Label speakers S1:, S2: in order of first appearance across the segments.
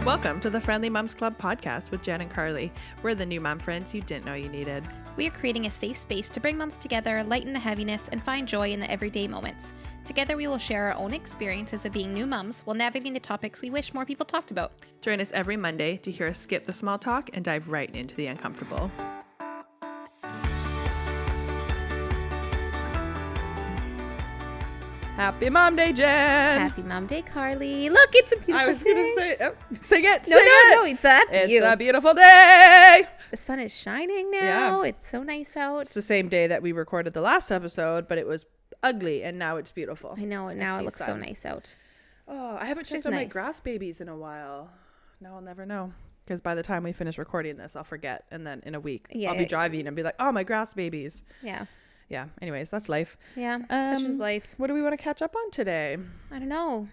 S1: Welcome to the Friendly Moms Club podcast with Jen and Karlee. We're the new mom friends you didn't know you needed.
S2: We are creating a safe space to bring moms together, lighten the heaviness, and find joy in the everyday moments. Together, we will share our own experiences of being new moms while navigating the topics we wish more people talked about.
S1: Join us every Monday to hear us skip the small talk and dive right into the uncomfortable. Happy Mom Day, Jen!
S2: Happy Mom Day, Karlee. Look, it's a beautiful day.
S1: I was going to say, sing it,
S2: No, that's
S1: it's
S2: you.
S1: a beautiful day!
S2: The sun is shining now.
S1: Yeah.
S2: It's so nice out.
S1: It's the same day that we recorded the last episode, but it was ugly, and now it's beautiful.
S2: I know, and now it looks so nice out.
S1: Oh, I haven't checked on my grass babies in a while. Now I'll never know. Because by the time we finish recording this, I'll forget. And then in a week, I'll be driving and be like, oh, my grass babies.
S2: Yeah.
S1: Yeah. Anyways, that's life.
S2: Yeah. Such is life.
S1: What do we want to catch up on today?
S2: I don't know.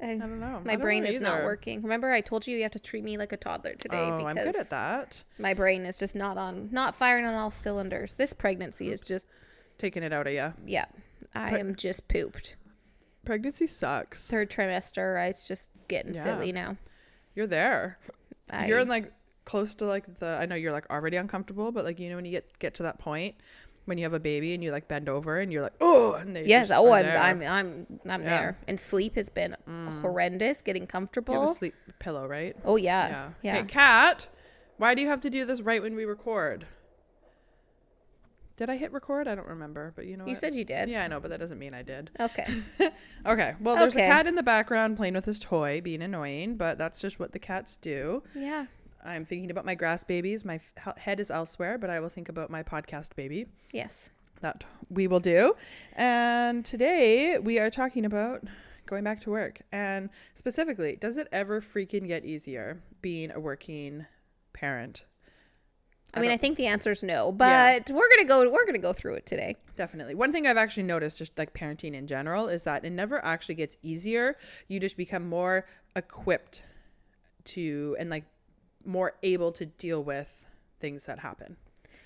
S1: I don't know.
S2: My brain is not working. Remember, I told you have to treat me like a toddler today.
S1: Oh,
S2: because
S1: I'm good at that.
S2: My brain is just not firing on all cylinders. This pregnancy is just
S1: taking it out of you.
S2: Yeah. I am just pooped.
S1: Pregnancy sucks.
S2: Third trimester, it's just getting silly now.
S1: You're there. You're in like close to like I know you're like already uncomfortable, but like, you know, when you get to that point when you have a baby and you like bend over and you're like, oh, and they
S2: yes,
S1: just
S2: oh,
S1: are
S2: I'm there. And sleep has been horrendous. Getting comfortable.
S1: You have a sleep pillow, right?
S2: Oh yeah.
S1: Okay, Kat, why do you have to do this right when we record? Did I hit record? I don't remember, but you know what?
S2: You said you did.
S1: Yeah, I know, but that doesn't mean I did.
S2: Okay.
S1: Okay. Well, there's a cat in the background playing with his toy, being annoying, but that's just what the cats do.
S2: Yeah.
S1: I'm thinking about my grass babies. My head is elsewhere, but I will think about my podcast baby.
S2: Yes.
S1: That we will do. And today we are talking about going back to work. And specifically, does it ever freaking get easier being a working parent?
S2: I think the answer is no, but we're gonna go through it today.
S1: Definitely. One thing I've actually noticed, just like parenting in general, is that it never actually gets easier. You just become more equipped to and like more able to deal with things that happen.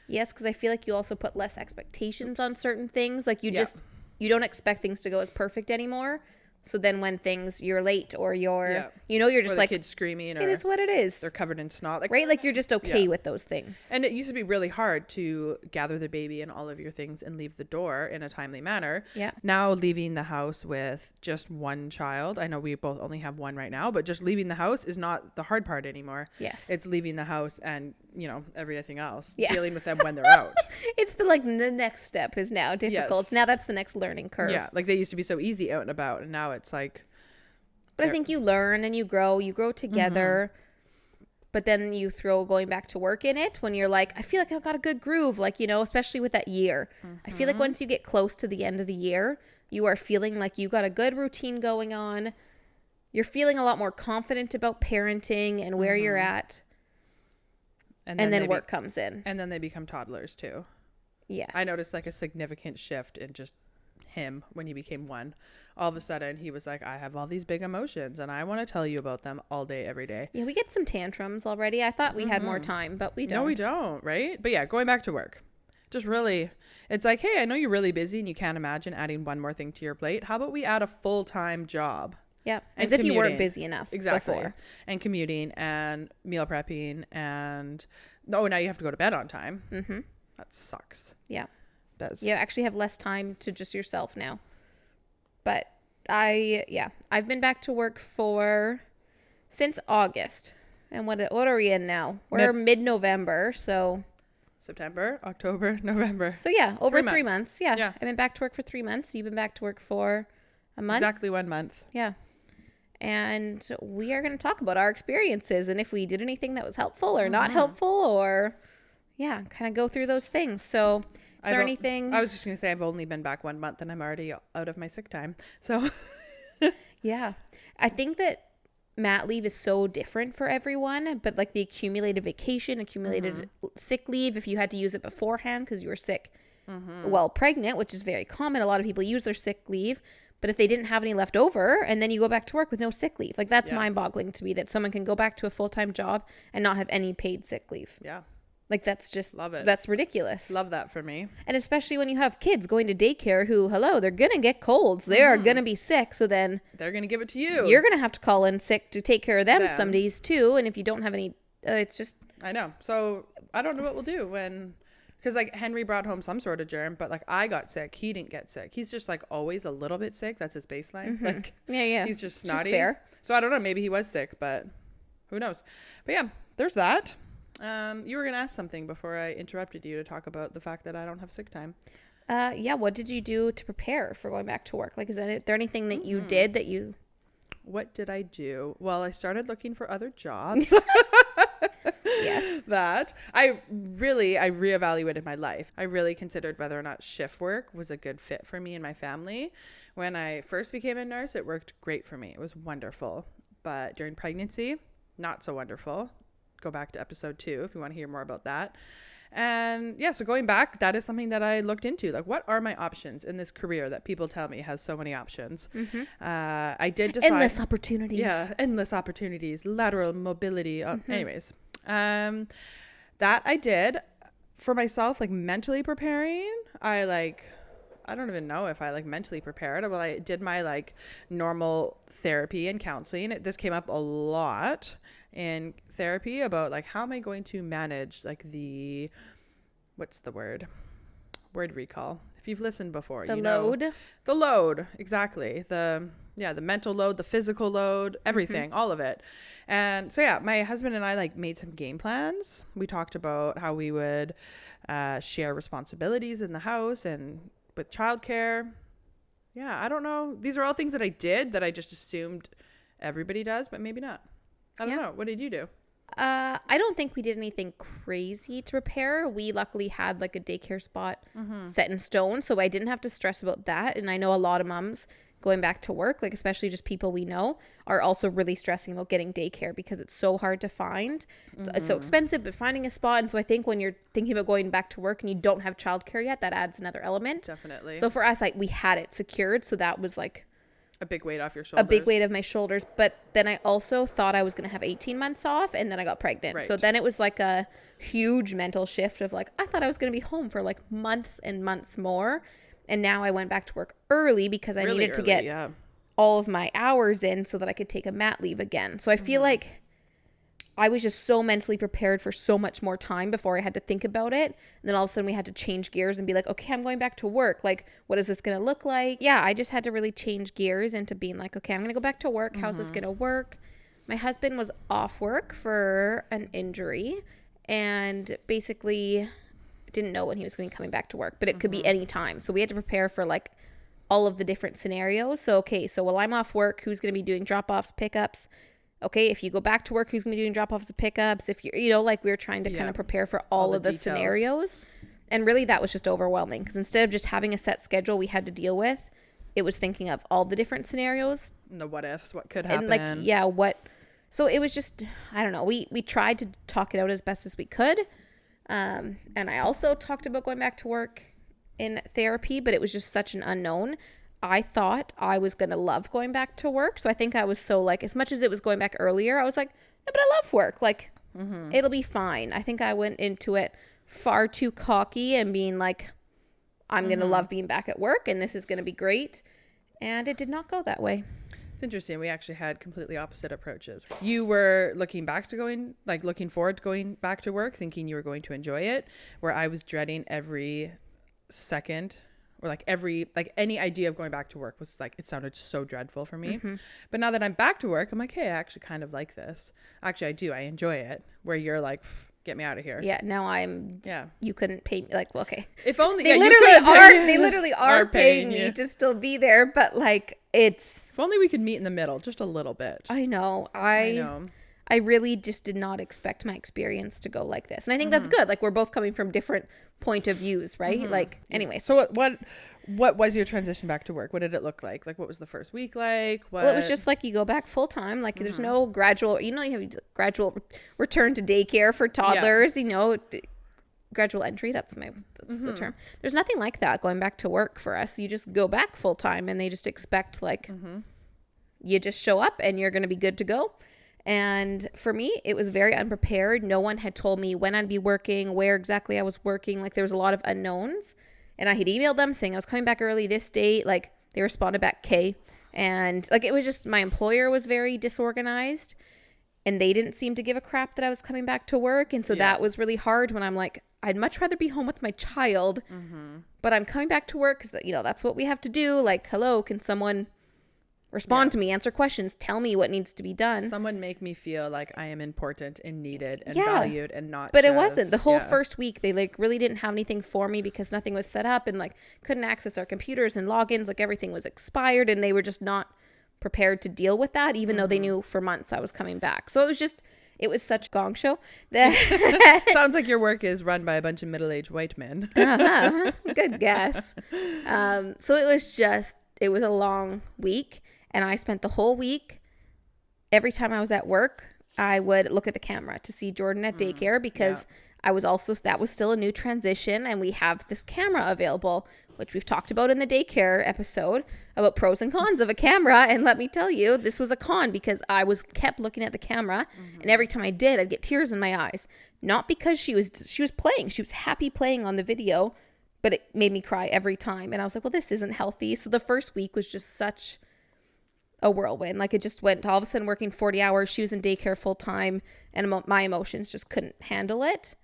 S2: Yes, because I feel like you also put less expectations on certain things. Like you don't expect things to go as perfect anymore. So then when you're late or you're just like
S1: kids screaming, or
S2: it is what it is.
S1: They're covered in snot, like,
S2: right? Like you're just okay with those things.
S1: And it used to be really hard to gather the baby and all of your things and leave the door in a timely manner. Yeah. Now leaving the house with just one child. I know we both only have one right now, but just leaving the house is not the hard part anymore.
S2: Yes.
S1: It's leaving the house and, everything else. Yeah. Dealing with them when they're out.
S2: It's the next step is now difficult. Yes. Now that's the next learning curve.
S1: Yeah. Like they used to be so easy out and about, and now it's like.
S2: But I think you learn and you grow together. Mm-hmm. But then you throw going back to work in it when you're like, I feel like I've got a good groove, especially with that year. Mm-hmm. I feel like once you get close to the end of the year, you are feeling like you got a good routine going on. You're feeling a lot more confident about parenting and where you're at. And then work comes in.
S1: And then they become toddlers too.
S2: Yes.
S1: I noticed like a significant shift in just him when he became one. All of a sudden he was like, I have all these big emotions and I want to tell you about them all day, every day.
S2: Yeah, we get some tantrums already. I thought we had more time, but we don't.
S1: No, we don't, right? But yeah, going back to work. Just really, it's like, hey, I know you're really busy and you can't imagine adding one more thing to your plate. How about we add a full-time job?
S2: Yeah, as if you weren't busy enough before.
S1: And commuting and meal prepping and, now you have to go to bed on time. Mm-hmm. That sucks.
S2: Yeah.
S1: It does.
S2: You actually have less time to just yourself now. But I've been back to work since August. And what are we in now? We're mid-November, so.
S1: September, October, November.
S2: So yeah, over 3 months. Yeah. I've been back to work for 3 months. You've been back to work for a month?
S1: Exactly 1 month.
S2: Yeah. And we are going to talk about our experiences and if we did anything that was helpful or not helpful or, kind of go through those things. So is there anything?
S1: I was just going to say I've only been back 1 month and I'm already out of my sick time. So.
S2: Yeah. I think that mat leave is so different for everyone, but like the accumulated vacation, accumulated sick leave, if you had to use it beforehand because you were sick while pregnant, which is very common. A lot of people use their sick leave. But if they didn't have any left over and then you go back to work with no sick leave, like that's mind boggling to me that someone can go back to a full-time job and not have any paid sick leave.
S1: Yeah.
S2: Like, that's just,
S1: love it.
S2: That's ridiculous.
S1: Love that for me.
S2: And especially when you have kids going to daycare who, they're going to get colds. They are going to be sick. So then
S1: they're going to give it to you.
S2: You're going to have to call in sick to take care of them some days too. And if you don't have any, it's just.
S1: I know. So I don't know what we'll do when, because like Henry brought home some sort of germ, but like I got sick. He didn't get sick. He's just like always a little bit sick. That's his baseline. Like,
S2: yeah.
S1: He's just snotty.
S2: Just fair.
S1: So I don't know. Maybe he was sick, but who knows? But yeah, there's that. You were going to ask something before I interrupted you to talk about the fact that I don't have sick time.
S2: Yeah. What did you do to prepare for going back to work? Like, is there anything that you did that you...
S1: What did I do? Well, I started looking for other jobs.
S2: Yes.
S1: That. I reevaluated my life. I really considered whether or not shift work was a good fit for me and my family. When I first became a nurse, it worked great for me. It was wonderful. But during pregnancy, not so wonderful. Go back to episode 2 if you want to hear more about that. And yeah, so going back, that is something that I looked into. Like, what are my options in this career that people tell me has so many options? I did decide.
S2: Endless opportunities.
S1: Yeah, endless opportunities, lateral mobility. Anyways, that I did for myself, like mentally preparing. I don't even know if I like mentally prepared. Well, I did my like normal therapy and counseling. This came up a lot in therapy about like, how am I going to manage like what's the word recall? If you've listened before, the load, exactly. The mental load, the physical load, everything, all of it. And so, yeah, my husband and I like made some game plans. We talked about how we would share responsibilities in the house and with childcare. Yeah, I don't know. These are all things that I did that I just assumed everybody does, but maybe not. I don't know. What did you do?
S2: I don't think we did anything crazy to prepare. We luckily had like a daycare spot set in stone, so I didn't have to stress about that. And I know a lot of moms going back to work, like especially just people we know, are also really stressing about getting daycare because it's so hard to find. It's so expensive, but finding a spot. And so I think when you're thinking about going back to work and you don't have childcare yet, that adds another element.
S1: Definitely.
S2: So for us, like we had it secured, so that was like
S1: a big weight off your shoulders.
S2: A big weight of my shoulders. But then I also thought I was going to have 18 months off, and then I got pregnant. Right. So then it was like a huge mental shift of like, I thought I was going to be home for like months and months more. And now I went back to work early because I needed to get all of my hours in so that I could take a mat leave again. So I feel like I was just so mentally prepared for so much more time before I had to think about it. And then all of a sudden we had to change gears and be like, okay, I'm going back to work. Like, what is this going to look like? Yeah, I just had to really change gears into being like, okay, I'm going to go back to work. How's this going to work? My husband was off work for an injury and basically didn't know when he was going to be coming back to work, but it could be any time. So we had to prepare for like all of the different scenarios. So, okay, so while I'm off work, who's going to be doing drop-offs, pickups? Okay, if you go back to work, who's going to be doing drop-offs and pickups? If you're, like we were trying to kind of prepare for all of the scenarios. And really that was just overwhelming because instead of just having a set schedule we had to deal with, it was thinking of all the different scenarios.
S1: And the what ifs, what could happen.
S2: And like, so it was just, I don't know. We tried to talk it out as best as we could. And I also talked about going back to work in therapy, but it was just such an unknown. I thought I was going to love going back to work. So I think I was so like, as much as it was going back earlier, I was like, no, but I love work. Like, it'll be fine. I think I went into it far too cocky and being like, I'm going to love being back at work and this is going to be great. And it did not go that way.
S1: It's interesting. We actually had completely opposite approaches. You were looking forward to going back to work, thinking you were going to enjoy it, where I was dreading every second, or any idea of going back to work was like, it sounded so dreadful for me. But now that I'm back to work, I'm like, hey, I actually kind of like this. Actually, I do. I enjoy it. Where you're like, get me out of here.
S2: Yeah. Now you couldn't pay me. Like, well, okay.
S1: If only
S2: they literally are paying me to still be there. But like, if
S1: only we could meet in the middle just a little bit.
S2: I know. I really just did not expect my experience to go like this. And I think that's good. Like, we're both coming from different point of views, right? Like, anyway.
S1: So what was your transition back to work? What did it look like? Like, what was the first week like?
S2: Well, it was just like you go back full time. Like, there's no gradual, you have gradual return to daycare for toddlers, gradual entry. That's the term. There's nothing like that going back to work for us. You just go back full time and they just expect like you just show up and you're going to be good to go. And for me, it was very unprepared. No one had told me when I'd be working, where exactly I was working. Like there was a lot of unknowns. And I had emailed them saying I was coming back early this date. Like they responded back K. And like it was just, my employer was very disorganized. And they didn't seem to give a crap that I was coming back to work. And so that was really hard when I'm like, I'd much rather be home with my child. But I'm coming back to work because, you know, that's what we have to do. Like, hello, can someone respond to me, answer questions, tell me what needs to be done?
S1: Someone make me feel like I am important and needed and valued and not
S2: But it wasn't. The whole first week, they like really didn't have anything for me because nothing was set up and like couldn't access our computers and logins. Like everything was expired and they were just not prepared to deal with that, even though they knew for months I was coming back. So it was such a gong show.
S1: Sounds like your work is run by a bunch of middle-aged white men.
S2: Good guess. So it was a long week, and I spent the whole week, every time I was at work, I would look at the camera to see Jordan at daycare because that was still a new transition, and we have this camera available, which we've talked about in the daycare episode about pros and cons of a camera. And let me tell you, this was a con because I kept looking at the camera, and every time I did, I'd get tears in my eyes. Not because she was playing. She was happy playing on the video, but it made me cry every time. And I was like, well, this isn't healthy. So the first week was just such a whirlwind. Like it just went all of a sudden working 40 hours. She was in daycare full time, and my emotions just couldn't handle it.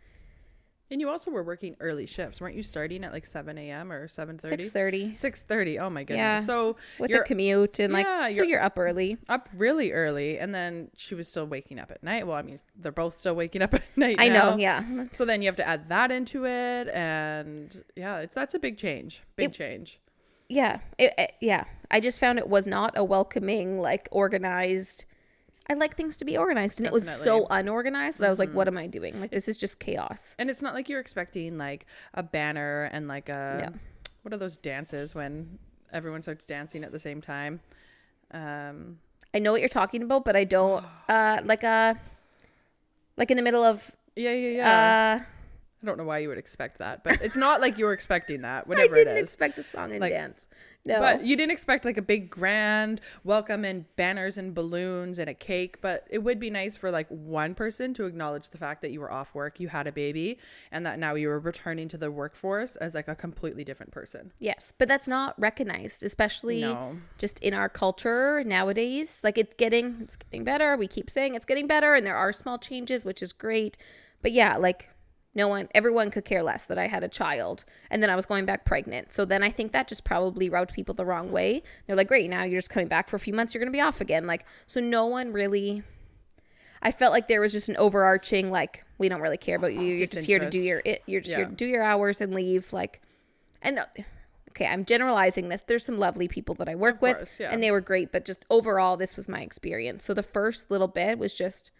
S1: And you also were working early shifts. Weren't you starting at like 7 a.m. or 7:30?
S2: 6:30.
S1: 6:30. Oh my goodness.
S2: Yeah.
S1: So
S2: with the commute and you're up early.
S1: Up really early. And then she was still waking up at night. Well, I mean, they're both still waking up at night
S2: I
S1: now.
S2: know, yeah.
S1: So then you have to add that into it. And yeah, that's a big change. Change.
S2: Yeah. I just found it was not a welcoming, like organized. I like things to be organized, and it was so unorganized that I was like, what am I doing? Like, this is just chaos.
S1: And it's not like you're expecting like a banner and like what are those dances when everyone starts dancing at the same time?
S2: I know what you're talking about, but I don't, like in the middle of,
S1: I don't know why you would expect that, but it's not like you were expecting that, whatever it is.
S2: I didn't expect a song and dance. No.
S1: But you didn't expect like a big grand welcome and banners and balloons and a cake, but it would be nice for like one person to acknowledge the fact that you were off work, you had a baby, and that now you were returning to the workforce as like a completely different person.
S2: Yes, but that's not recognized, especially just in our culture nowadays. Like it's getting better. We keep saying it's getting better, and there are small changes, which is great. But yeah, like everyone could care less that I had a child, and then I was going back pregnant. So then I think that just probably rubbed people the wrong way. They're like, great, now you're just coming back for a few months, you're going to be off again. Like, so no one really, I felt like there was just an overarching, like, we don't really care about you. You're just here to do here to do your hours and leave. Like, and okay, I'm generalizing this. There's some lovely people that I work with, and they were great, but just overall, this was my experience. So the first little bit was just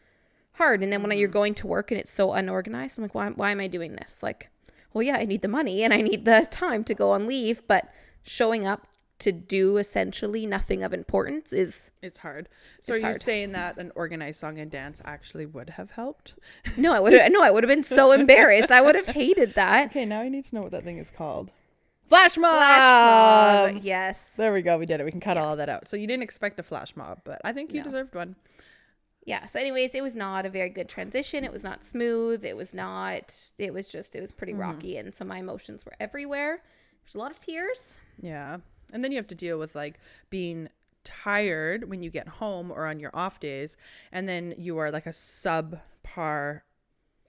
S2: hard. And then when you're going to work and it's so unorganized, I'm like, why am I doing this? Like, well, yeah, I need the money and I need the time to go on leave, but showing up to do essentially nothing of importance it's
S1: hard. So are you saying that an organized song and dance actually would have helped?
S2: No, I would have been so embarrassed. I would have hated that.
S1: Okay, now I need to know what that thing is called. Flash mob.
S2: Yes.
S1: There we go. We did it. We can cut all of that out. So you didn't expect a flash mob, but I think you deserved one.
S2: Yeah. So anyways, it was not a very good transition. It was not smooth. It was pretty rocky. And so my emotions were everywhere. There's a lot of tears.
S1: Yeah. And then you have to deal with like being tired when you get home or on your off days. And then you are like a subpar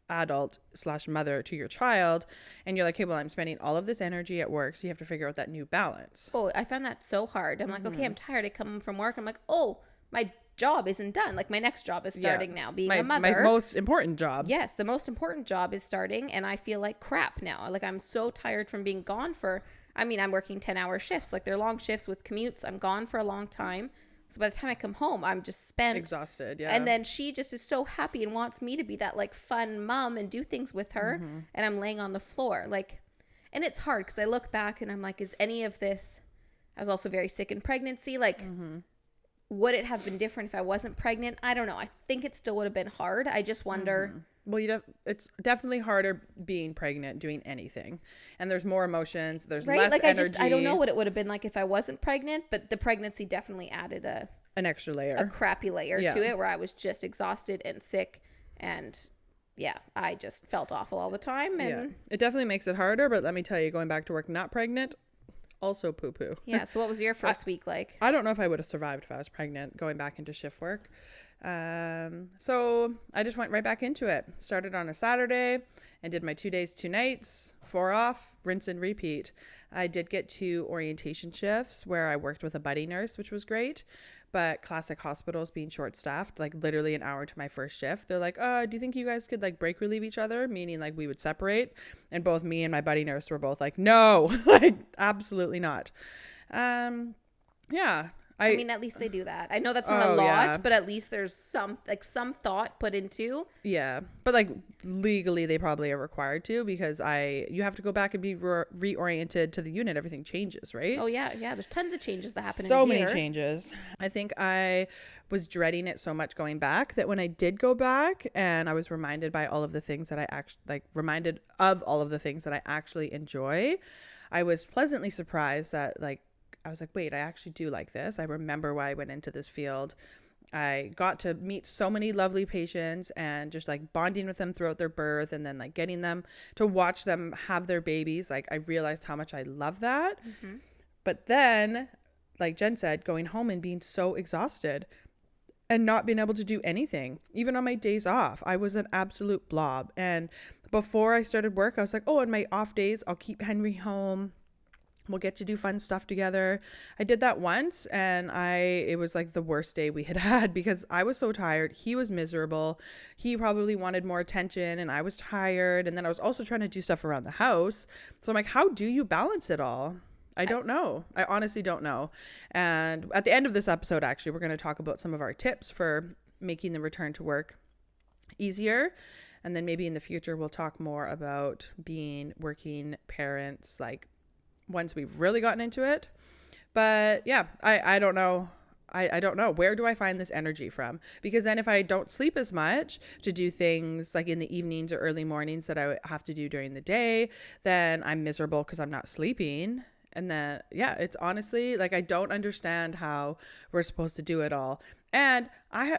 S1: adult / mother to your child. And you're like, hey, well, I'm spending all of this energy at work. So you have to figure out that new balance.
S2: Oh, I found that so hard. I'm like, okay, I'm tired. I come home from work. I'm like, oh, my job isn't done. Like my next job is starting now, being a mother.
S1: My most important job.
S2: Yes, the most important job is starting, and I feel like crap now. Like I'm so tired from being gone I'm working 10-hour shifts. Like they're long shifts with commutes. I'm gone for a long time. So by the time I come home, I'm just spent.
S1: Exhausted, yeah.
S2: And then she just is so happy and wants me to be that like fun mom and do things with her. And I'm laying on the floor. Like, and it's hard because I look back and I'm like, is any of this, I was also very sick in pregnancy. Like, would it have been different if I wasn't pregnant? I don't know. I think it still would have been hard. I just wonder.
S1: Well, it's definitely harder being pregnant, doing anything. And there's more emotions. There's less energy.
S2: I don't know what it would have been like if I wasn't pregnant, but the pregnancy definitely added
S1: an extra layer,
S2: a crappy layer to it, where I was just exhausted and sick, and I just felt awful all the time. And
S1: it definitely makes it harder. But let me tell you, going back to work not pregnant, also poo poo.
S2: So what was your first week like?
S1: I don't know if I would have survived if I was pregnant going back into shift work. So I just went right back into it. Started on a Saturday and did my 2 days, 2 nights, 4 off, rinse and repeat. I did get 2 orientation shifts where I worked with a buddy nurse, which was great. But classic hospitals being short staffed, like literally an hour to my first shift, they're like, do you think you guys could like break relieve each other? Meaning like we would separate. And both me and my buddy nurse were both like, no, like absolutely not. I
S2: mean, at least they do that. I know that's not a lot, but at least there's some thought put into.
S1: Yeah. But like legally they probably are required to, because you have to go back and be reoriented to the unit. Everything changes, right?
S2: Oh yeah. Yeah. There's tons of changes that happen
S1: so
S2: in a year.
S1: Many changes. I think I was dreading it so much going back that when I did go back and I was reminded by all of the things that I actually reminded of all of the things that I actually enjoy, I was pleasantly surprised that I was like, wait, I actually do like this. I remember why I went into this field. I got to meet so many lovely patients and just like bonding with them throughout their birth, and then like getting them to watch them have their babies. Like I realized how much I love that. Mm-hmm. But then, like Jen said, going home and being so exhausted and not being able to do anything, even on my days off, I was an absolute blob. And before I started work, I was like, on my off days, I'll keep Henry home. We'll get to do fun stuff together. I did that once, and it was like the worst day we had because I was so tired. He was miserable. He probably wanted more attention, and I was tired. And then I was also trying to do stuff around the house. So I'm like, how do you balance it all? I don't know. I honestly don't know. And at the end of this episode, actually, we're going to talk about some of our tips for making the return to work easier. And then maybe in the future, we'll talk more about being working parents, like once we've really gotten into it. But yeah, I don't know. I don't know. Where do I find this energy from? Because then if I don't sleep as much to do things like in the evenings or early mornings that I have to do during the day, then I'm miserable because I'm not sleeping. And then, it's honestly like, I don't understand how we're supposed to do it all. And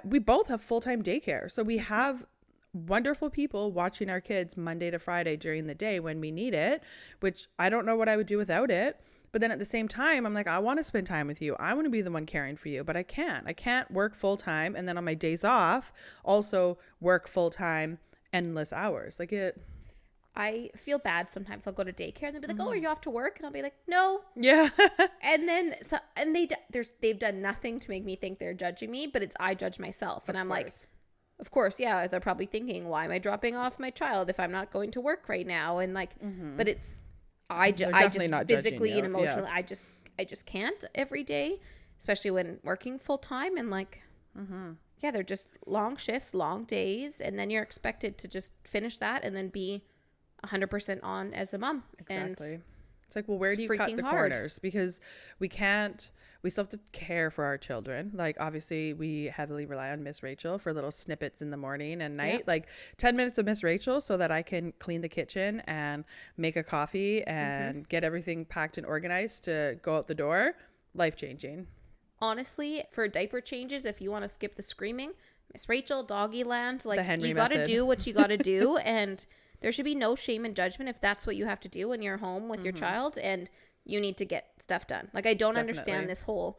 S1: we both have full-time daycare. So we have wonderful people watching our kids Monday to Friday during the day when we need it, which I don't know what I would do without it. But then at the same time, I'm like, I want to spend time with you. I want to be the one caring for you, but I can't work full time. And then on my days off, also work full time, endless hours.
S2: I feel bad sometimes. I'll go to daycare and they'll be like, "Oh, are you off to work?" And I'll be like, "No."
S1: Yeah.
S2: And then they've done nothing to make me think they're judging me, but I judge myself, and I'm like, of course, yeah, they're probably thinking, why am I dropping off my child if I'm not going to work right now? And like, but I just physically and emotionally, I just can't every day, especially when working full time. And like, they're just long shifts, long days. And then you're expected to just finish that and then be 100% on as a mom.
S1: Exactly. And it's like, well, where do you cut the corners? Because we still have to care for our children. Like, obviously, we heavily rely on Miss Rachel for little snippets in the morning and night. Yep. Like 10 minutes of Miss Rachel so that I can clean the kitchen and make a coffee and get everything packed and organized to go out the door. Life-changing.
S2: Honestly, for diaper changes, if you want to skip the screaming, Miss Rachel, doggy land, like, you got to do what you got to do. And there should be no shame and judgment if that's what you have to do when you're home with your child and you need to get stuff done. Like, I don't understand this whole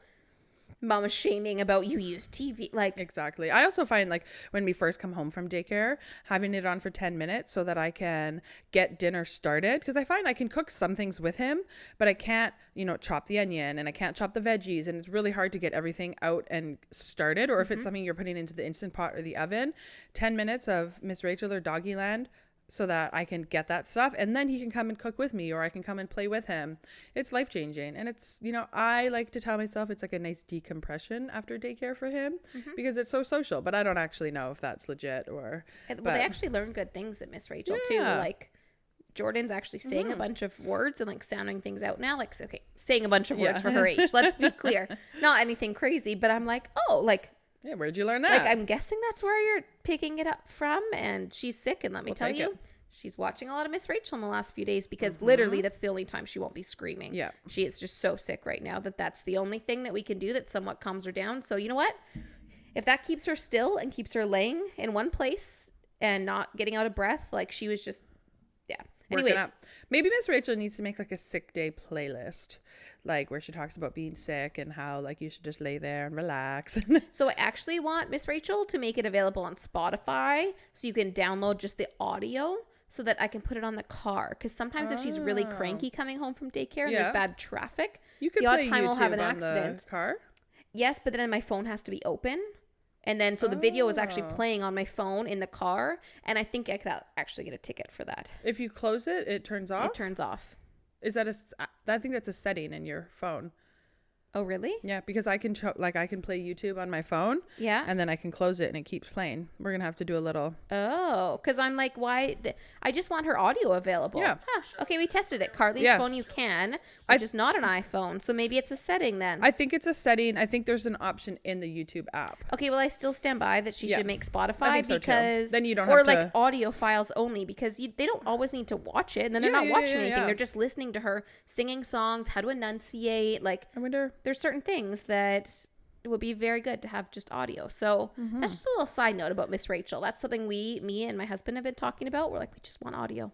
S2: mama shaming about you use TV. Like,
S1: exactly. I also find, like, when we first come home from daycare, having it on for 10 minutes so that I can get dinner started, because I find I can cook some things with him, but I can't, chop the onion and I can't chop the veggies, and it's really hard to get everything out and started. Or if it's something you're putting into the Instant Pot or the oven, 10 minutes of Miss Rachel or Doggyland so that I can get that stuff, and then he can come and cook with me, or I can come and play with him. It's life-changing. And it's, I like to tell myself it's like a nice decompression after daycare for him because it's so social, but I don't actually know if that's legit or...
S2: Well, they actually learn good things at Miss Rachel too. Like, Jordan's actually saying a bunch of words and like sounding things out now. Like, okay, saying a bunch of words for her age. Let's be clear. Not anything crazy, but I'm like, oh, like...
S1: Yeah, where'd you learn that?
S2: Like, I'm guessing that's where you're picking it up from. And she's sick, and let me tell you, she's watching a lot of Miss Rachel in the last few days because literally that's the only time she won't be screaming.
S1: Yeah.
S2: She is just so sick right now that's the only thing that we can do that somewhat calms her down. So you know what? If that keeps her still and keeps her laying in one place and not getting out of breath, like she was just, yeah. Anyways,
S1: maybe Miss Rachel needs to make like a sick day playlist, like where she talks about being sick and how like you should just lay there and relax.
S2: So I actually want Miss Rachel to make it available on Spotify so you can download just the audio so that I can put it on the car. Because sometimes if she's really cranky coming home from daycare and there's bad traffic,
S1: you could
S2: the odd
S1: play
S2: time
S1: YouTube
S2: we'll have an
S1: on
S2: accident.
S1: The car?
S2: Yes, but then my phone has to be open. And then so the video is actually playing on my phone in the car. And I think I could actually get a ticket for that.
S1: If you close it, it turns off?
S2: It turns off.
S1: Is that I think that's a setting in your phone.
S2: Oh, really?
S1: Yeah, because I can I can play YouTube on my phone.
S2: Yeah.
S1: And then I can close it and it keeps playing. We're going to have to do a little.
S2: Oh, because I'm like, why? I just want her audio available.
S1: Yeah.
S2: Huh. Okay, we tested it. Carly's phone you can, which is not an iPhone. So maybe it's a setting then.
S1: I think it's a setting. I think there's an option in the YouTube app.
S2: Okay, well, I still stand by that she should make Spotify
S1: I think so
S2: because
S1: too. Then you don't
S2: or
S1: have
S2: like
S1: to...
S2: audio files only because they don't always need to watch it and then they're not watching anything. They're just listening to her singing songs, how to enunciate. Like,
S1: I wonder.
S2: There's certain things that it would be very good to have just audio. So that's just a little side note about Miss Rachel. That's something me and my husband have been talking about. We're like, we just want audio.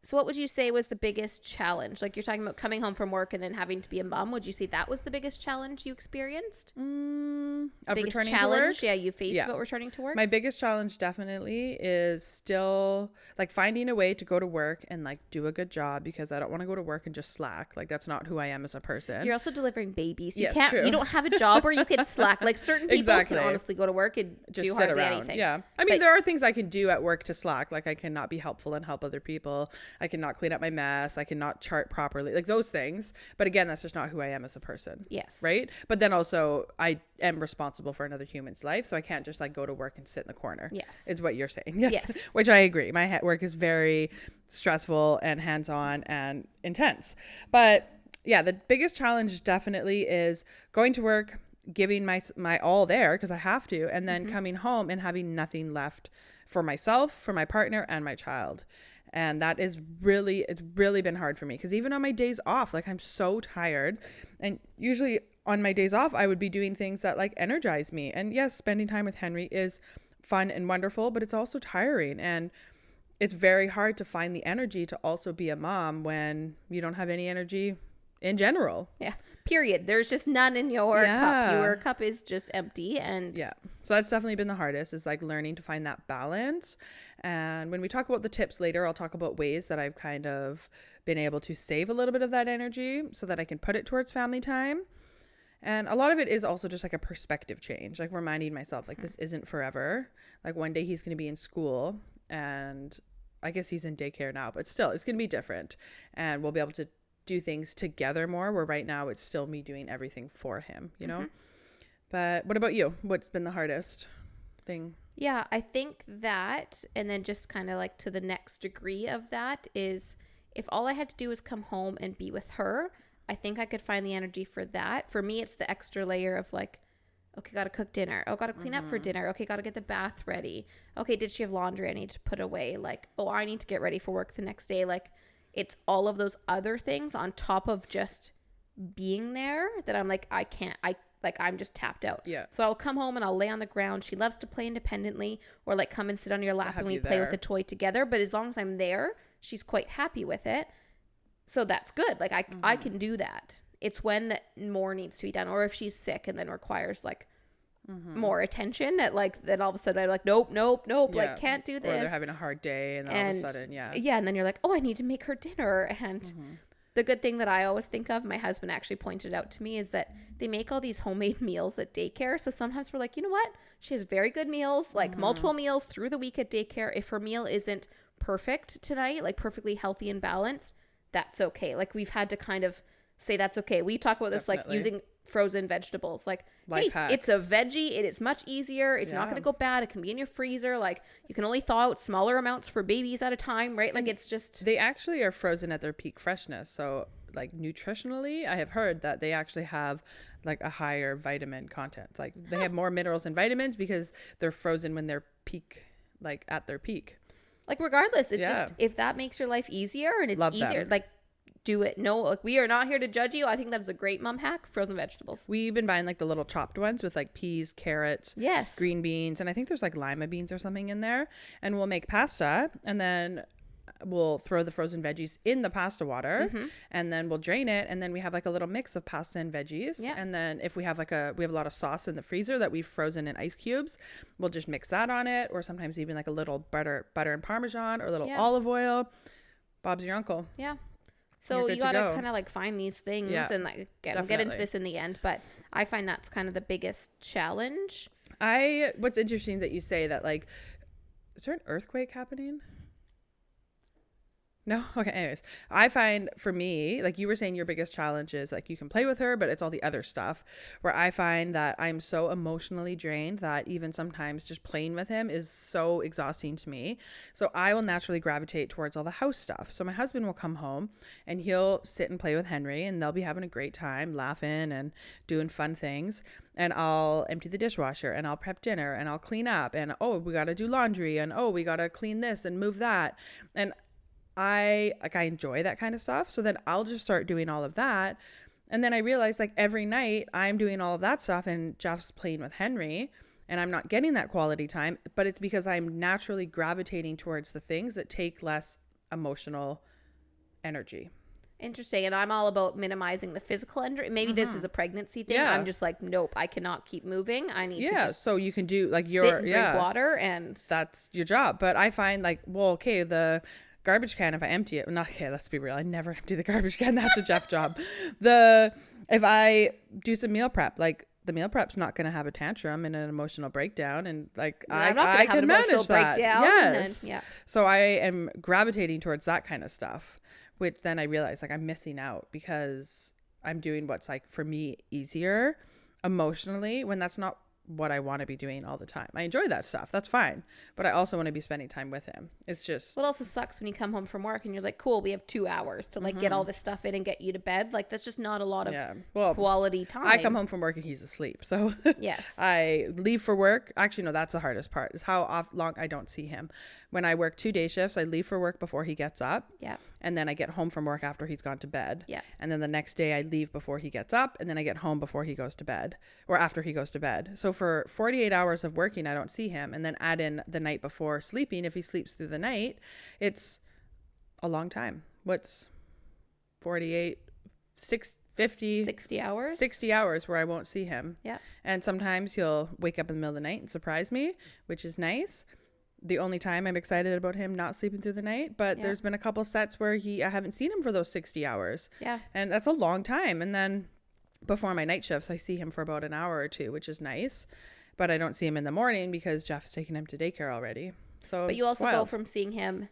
S2: So what would you say was the biggest challenge? Like you're talking about coming home from work and then having to be a mom. Would you say that was the biggest challenge you experienced?
S1: Of
S2: biggest
S1: returning
S2: challenge,
S1: to work?
S2: you faced about returning to work?
S1: My biggest challenge definitely is still like finding a way to go to work and like do a good job because I don't want to go to work and just slack. Like that's not who I am as a person.
S2: You're also delivering babies.
S1: Yes, true.
S2: You don't have a job where you can slack. Like certain people can honestly go to work and
S1: just
S2: do
S1: sit
S2: hardly
S1: around.
S2: anything.
S1: Yeah. I mean, there are things I can do at work to slack. Like I cannot be helpful and help other people. I cannot clean up my mess. I cannot chart properly. Like those things. But again, that's just not who I am as a person.
S2: Yes.
S1: Right? But then also I am responsible for another human's life. So I can't just like go to work and sit in the corner.
S2: Yes.
S1: Is what you're saying. Yes. Which I agree. My work is very stressful and hands-on and intense. But yeah, the biggest challenge definitely is going to work, giving my all there because I have to, and then coming home and having nothing left for myself, for my partner, and my child. And that is it's really been hard for me because even on my days off, like I'm so tired. And usually on my days off, I would be doing things that like energize me. And yes, spending time with Henry is fun and wonderful, but it's also tiring. And it's very hard to find the energy to also be a mom when you don't have any energy in general.
S2: Yeah. Period. There's just none in your cup. Your cup is just empty. And
S1: yeah. So that's definitely been the hardest is like learning to find that balance. And when we talk about the tips later, I'll talk about ways that I've kind of been able to save a little bit of that energy so that I can put it towards family time. And a lot of it is also just like a perspective change, like reminding myself like this isn't forever. Like one day he's going to be in school and I guess he's in daycare now, but still it's going to be different. And we'll be able to do things together more where right now it's still me doing everything for him, you know? But what about you? What's been the hardest thing?
S2: Yeah, I think that, and then just kind of like to the next degree of that is if all I had to do was come home and be with her, I think I could find the energy for that. For me, it's the extra layer of like, okay, got to cook dinner. Oh, got to clean up for dinner. Okay, got to get the bath ready. Okay, did she have laundry I need to put away? Like, oh, I need to get ready for work the next day. Like, it's all of those other things on top of just being there that I'm like, I'm just tapped out.
S1: Yeah.
S2: So I'll come home and I'll lay on the ground. She loves to play independently or like come and sit on your lap and we play with the toy together. But as long as I'm there, she's quite happy with it. So that's good. Like I can do that. It's when that more needs to be done. Or if she's sick and then requires like more attention that like, then all of a sudden I'm like, nope. Yeah. Like can't do this. Or
S1: they're having a hard day and all of a sudden, yeah.
S2: And then you're like, oh, I need to make her dinner. And the good thing that I always think of, my husband actually pointed out to me, is that they make all these homemade meals at daycare. So sometimes we're like, you know what? She has very good meals, like multiple meals through the week at daycare. If her meal isn't perfect tonight, like perfectly healthy and balanced, that's okay. Like we've had to kind of say that's okay. We talk about this like using frozen vegetables. Like, life hack. It's a veggie. It is much easier. It's not going to go bad. It can be in your freezer. Like you can only thaw out smaller amounts for babies at a time, right? Like it's just...
S1: They actually are frozen at their peak freshness. So like nutritionally, I have heard that they actually have like a higher vitamin content. Like they have more minerals and vitamins because they're frozen when they're peak, like at their peak.
S2: Like, regardless, it's just, if that makes your life easier and it's
S1: Love
S2: easier,
S1: them.
S2: like, do it. No, like, we are not here to judge you. I think that is a great mom hack. Frozen vegetables.
S1: We've been buying like the little chopped ones with like peas, carrots,
S2: yes,
S1: green beans, and I think there's like lima beans or something in there. And we'll make pasta, and then we'll throw the frozen veggies in the pasta water, and then we'll drain it, and then we have like a little mix of pasta and veggies. Yeah. And then if we have we have a lot of sauce in the freezer that we've frozen in ice cubes, we'll just mix that on it, or sometimes even like a little butter and Parmesan, or a little olive oil. Bob's your uncle.
S2: Yeah. So you got to kind of like find these things, and like we'll get into this in the end, but I find that's kind of the biggest challenge.
S1: What's interesting that you say that, like, is there an earthquake happening? No? Okay, anyways. I find for me, like you were saying, your biggest challenge is like you can play with her, but it's all the other stuff, where I find that I'm so emotionally drained that even sometimes just playing with him is so exhausting to me. So I will naturally gravitate towards all the house stuff. So my husband will come home and he'll sit and play with Henry, and they'll be having a great time laughing and doing fun things. And I'll empty the dishwasher, and I'll prep dinner, and I'll clean up, and oh, we got to do laundry, and oh, we got to clean this and move that. And I enjoy that kind of stuff. So then I'll just start doing all of that. And then I realize like every night I'm doing all of that stuff and Jeff's playing with Henry, and I'm not getting that quality time, but it's because I'm naturally gravitating towards the things that take less emotional energy.
S2: Interesting. And I'm all about minimizing the physical injury. Maybe this is a pregnancy thing. I'm just like, nope, I cannot keep moving. I need to just
S1: so you can do like
S2: sit and drink water, and
S1: that's your job. But I find like, well, okay, the garbage can, if I empty it, let's be real, I never empty the garbage can. That's a Jeff job. If I do some meal prep, like the meal prep's not going to have a tantrum and an emotional breakdown, and like I can manage that. Yes. So I am gravitating towards that kind of stuff, which then I realize like I'm missing out because I'm doing what's like for me easier emotionally, when that's not what I want to be doing all the time. I enjoy that stuff. That's fine. But I also want to be spending time with him. It's just...
S2: What also sucks when you come home from work and you're like, cool, we have 2 hours to like get all this stuff in and get you to bed. Like that's just not a lot of quality time.
S1: I come home from work and he's asleep. So
S2: yes.
S1: I leave for work. Actually, no, that's the hardest part, is how long I don't see him. When I work 2 day shifts, I leave for work before he gets up.
S2: Yeah.
S1: And then I get home from work after he's gone to bed.
S2: Yeah.
S1: And then the next day I leave before he gets up, and then I get home before he goes to bed, or after he goes to bed. So for 48 hours of working, I don't see him. And then add in the night before sleeping. If he sleeps through the night, it's a long time. What's 48, 50,
S2: 60 hours?
S1: 60 hours where I won't see him.
S2: Yeah.
S1: And sometimes he'll wake up in the middle of the night and surprise me, which is nice. The only time I'm excited about him not sleeping through the night, but there's been a couple sets where I haven't seen him for those 60 hours.
S2: Yeah.
S1: And that's a long time. And then before my night shifts, I see him for about an hour or two, which is nice. But I don't see him in the morning because Jeff's taken him to daycare already. So,
S2: but you also go from seeing him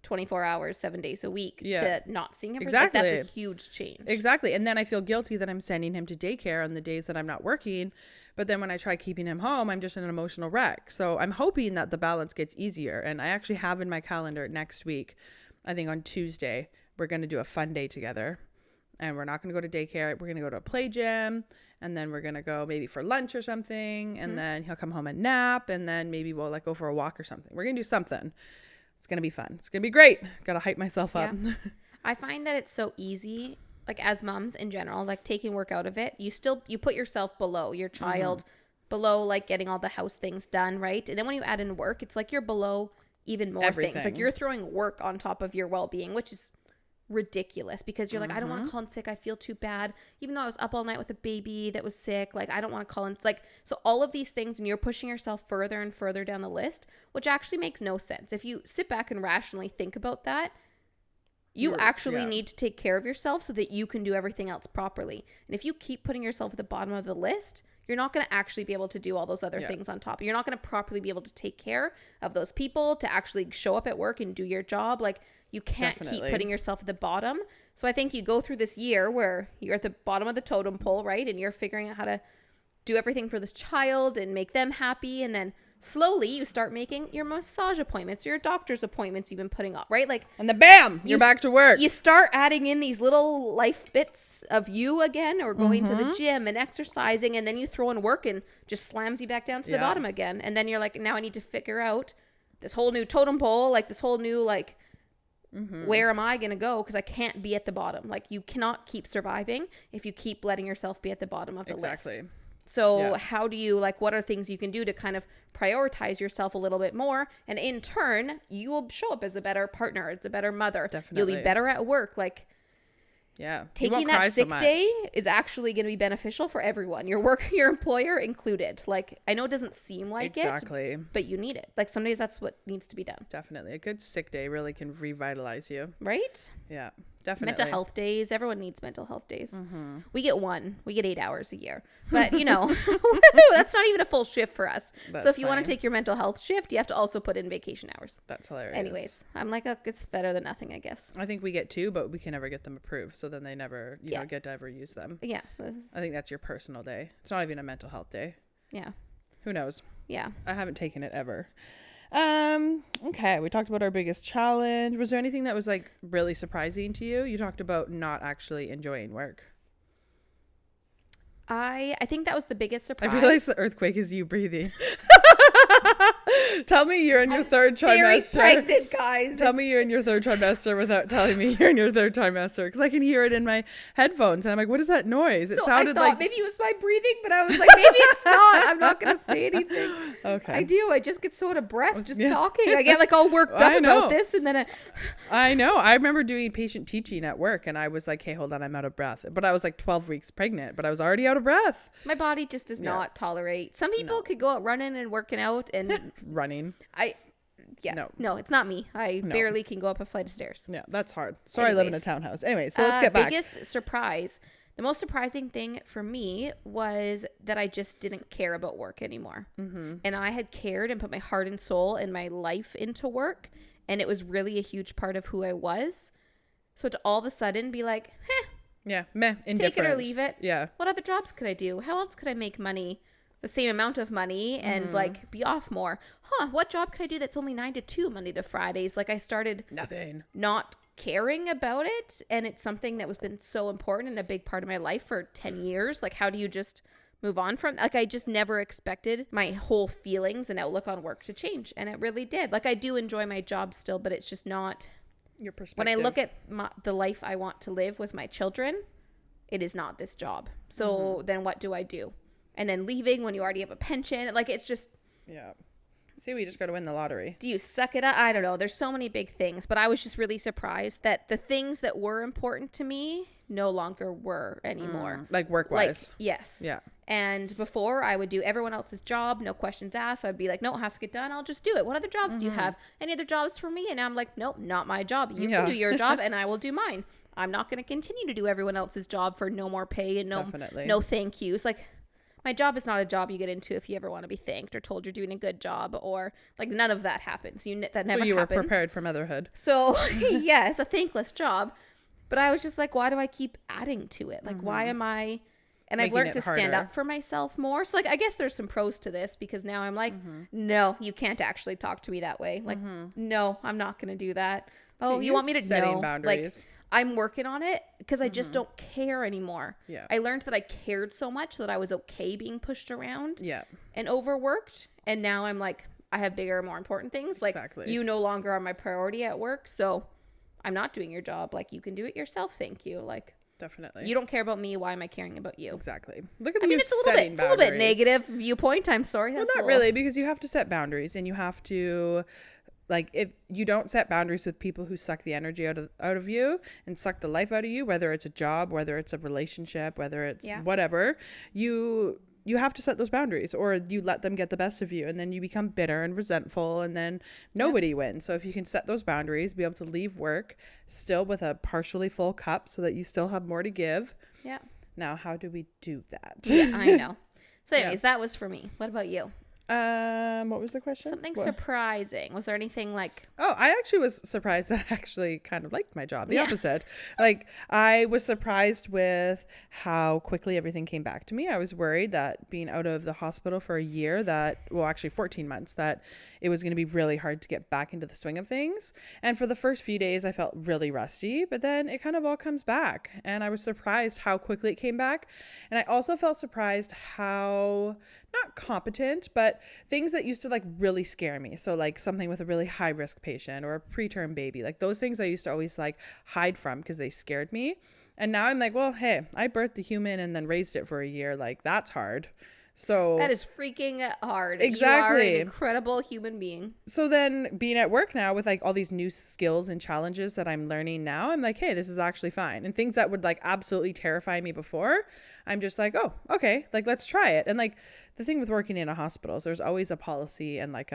S2: 24 hours, 7 days a week to not seeing him.
S1: Exactly.
S2: Like, that's a huge change.
S1: Exactly. And then I feel guilty that I'm sending him to daycare on the days that I'm not working. But then when I try keeping him home, I'm just an emotional wreck. So I'm hoping that the balance gets easier. And I actually have in my calendar next week, I think on Tuesday, we're going to do a fun day together. And we're not going to go to daycare. We're going to go to a play gym. And then we're going to go maybe for lunch or something. And then he'll come home and nap. And then maybe we'll like go for a walk or something. We're going to do something. It's going to be fun. It's going to be great. Got to hype myself up.
S2: Yeah. I find that it's so easy, like as moms in general, like taking work out of it, you put yourself below your child, below like getting all the house things done, right? And then when you add in work, it's like you're below even more things. Like you're throwing work on top of your well-being, which is ridiculous, because you're like, I don't want to call in sick. I feel too bad. Even though I was up all night with a baby that was sick, like I don't want to call in. Like, so all of these things, and you're pushing yourself further and further down the list, which actually makes no sense. If you sit back and rationally think about that, you actually need to take care of yourself so that you can do everything else properly. And if you keep putting yourself at the bottom of the list, you're not going to actually be able to do all those other things on top. You're not going to properly be able to take care of those people, to actually show up at work and do your job. Like, you can't keep putting yourself at the bottom. So I think you go through this year where you're at the bottom of the totem pole, right? And you're figuring out how to do everything for this child and make them happy. And then slowly you start making your massage appointments, your doctor's appointments you've been putting off, right? Like,
S1: and then bam, you're back to work.
S2: You start adding in these little life bits of you again, or going to the gym and exercising, and then you throw in work and just slams you back down to the bottom again. And then you're like, now I need to figure out this whole new totem pole, like this whole new, like, where am I going to go? Because I can't be at the bottom. Like, you cannot keep surviving if you keep letting yourself be at the bottom of the list. So how do you, like, what are things you can do to kind of prioritize yourself a little bit more? And in turn, you will show up as a better partner, as a better mother. You'll be better at work. Like, taking that sick day is actually going to be beneficial for everyone, your employer included. Like, I know it doesn't seem like it, but you need it. Like, some days that's what needs to be done.
S1: Definitely. A good sick day really can revitalize you.
S2: Right?
S1: Yeah, definitely.
S2: Mental health days. Everyone needs mental health days. We get 8 hours a year, but you know, that's not even a full shift for us. So if you want to take your mental health shift, you have to also put in vacation hours.
S1: That's hilarious.
S2: Anyways, I'm like, it's better than nothing, I guess.
S1: I think we get 2, but we can never get them approved. So then they never, you know, get to ever use them.
S2: Yeah.
S1: I think that's your personal day. It's not even a mental health day.
S2: Yeah.
S1: Who knows?
S2: Yeah.
S1: I haven't taken it ever. Okay, we talked about our biggest challenge. Was there anything that was like really surprising to you? You talked about not actually enjoying work.
S2: I think that was the biggest surprise.
S1: I realize the earthquake is you breathing. Tell me you're in your third trimester.
S2: Very pregnant, guys.
S1: Tell me you're in your third trimester without telling me you're in your third trimester, because I can hear it in my headphones and I'm like, what is that noise? It sounded like
S2: maybe it was my breathing, but I was like, maybe it's not. I'm not gonna say anything.
S1: Okay.
S2: I do. I just get so out of breath just talking. I get like all worked up about this, and then
S1: I know. I remember doing patient teaching at work, and I was like, hey, hold on, I'm out of breath. But I was like 12 weeks pregnant, but I was already out of breath.
S2: My body just does not tolerate. Some people could go out running and working out and
S1: running.
S2: No, it's not me. I barely can go up a flight of stairs.
S1: Yeah, that's hard. Sorry, I live in a townhouse. Anyway, so let's get back.
S2: Biggest surprise. The most surprising thing for me was that I just didn't care about work anymore. And I had cared and put my heart and soul and my life into work. And it was really a huge part of who I was. So to all of a sudden be like, indifferent. Take it or leave it.
S1: Yeah.
S2: What other jobs could I do? How else could I make money? The same amount of money and like be off more. What job could I do that's only 9 to 2 Monday to Fridays? Like, I started not caring about it, and it's something that was been so important and a big part of my life for 10 years. Like, how do you just move on from, like, I just never expected my whole feelings and outlook on work to change, and it really did. Like, I do enjoy my job still, but it's just not
S1: your perspective.
S2: When I look at the life I want to live with my children, it is not this job. So then what do I do? And then leaving when you already have a pension. Like, it's just.
S1: Yeah. See, we just got to win the lottery.
S2: Do you suck it up? I don't know. There's so many big things. But I was just really surprised that the things that were important to me no longer were anymore.
S1: Like work-wise.
S2: Like, yes.
S1: Yeah.
S2: And before, I would do everyone else's job, no questions asked. I'd be like, no, it has to get done. I'll just do it. What other jobs do you have? Any other jobs for me? And now I'm like, nope, not my job. You can do your job and I will do mine. I'm not going to continue to do everyone else's job for no more pay and no thank yous. Like, my job is not a job you get into if you ever want to be thanked or told you're doing a good job, or like, none of that happens. That never happens.
S1: So you were prepared for motherhood.
S2: So yeah, it's a thankless job. But I was just like, why do I keep adding to it? Like, why am I? And I've learned to stand up for myself more. So like, I guess there's some pros to this, because now I'm like, no, you can't actually talk to me that way. Like, no, I'm not going to do that. Oh, you want me to know?
S1: Boundaries.
S2: Like, I'm working on it because I just don't care anymore.
S1: Yeah.
S2: I learned that I cared so much that I was okay being pushed around and overworked. And now I'm like, I have bigger, more important things. Like, you no longer are my priority at work. So I'm not doing your job. Like, you can do it yourself. Thank you. Like,
S1: definitely.
S2: You don't care about me. Why am I caring about you?
S1: Exactly. Look at
S2: it's a little bit negative viewpoint. I'm sorry.
S1: Well, not really, because you have to set boundaries, and you have to. Like, if you don't set boundaries with people who suck the energy out of you and suck the life out of you, whether it's a job, whether it's a relationship, whether it's whatever, you have to set those boundaries, or you let them get the best of you, and then you become bitter and resentful, and then nobody wins. So if you can set those boundaries, be able to leave work still with a partially full cup so that you still have more to give. Yeah. Now, how do we do that?
S2: Yeah, I know. So anyways, that was for me. What about you?
S1: What was the question?
S2: Something surprising. Was there anything like...
S1: Oh, I actually was surprised that I actually kind of liked my job. The opposite. Like, I was surprised with how quickly everything came back to me. I was worried that being out of the hospital for a year, actually 14 months, that it was going to be really hard to get back into the swing of things. And for the first few days, I felt really rusty, but then it kind of all comes back. And I was surprised how quickly it came back. And I also felt surprised how... not competent, but But things that used to like really scare me, so like something with a really high risk patient or a preterm baby, like those things I used to always like hide from because they scared me. And now I'm like, well, hey, I birthed a human and then raised it for a year. Like that's hard. So
S2: that is freaking hard.
S1: Exactly.
S2: You are an incredible human being.
S1: So then being at work now with like all these new skills and challenges that I'm learning now, I'm like, hey, this is actually fine. And things that would like absolutely terrify me before, I'm just like, oh, okay, like let's try it. And like the thing with working in a hospital is there's always a policy and like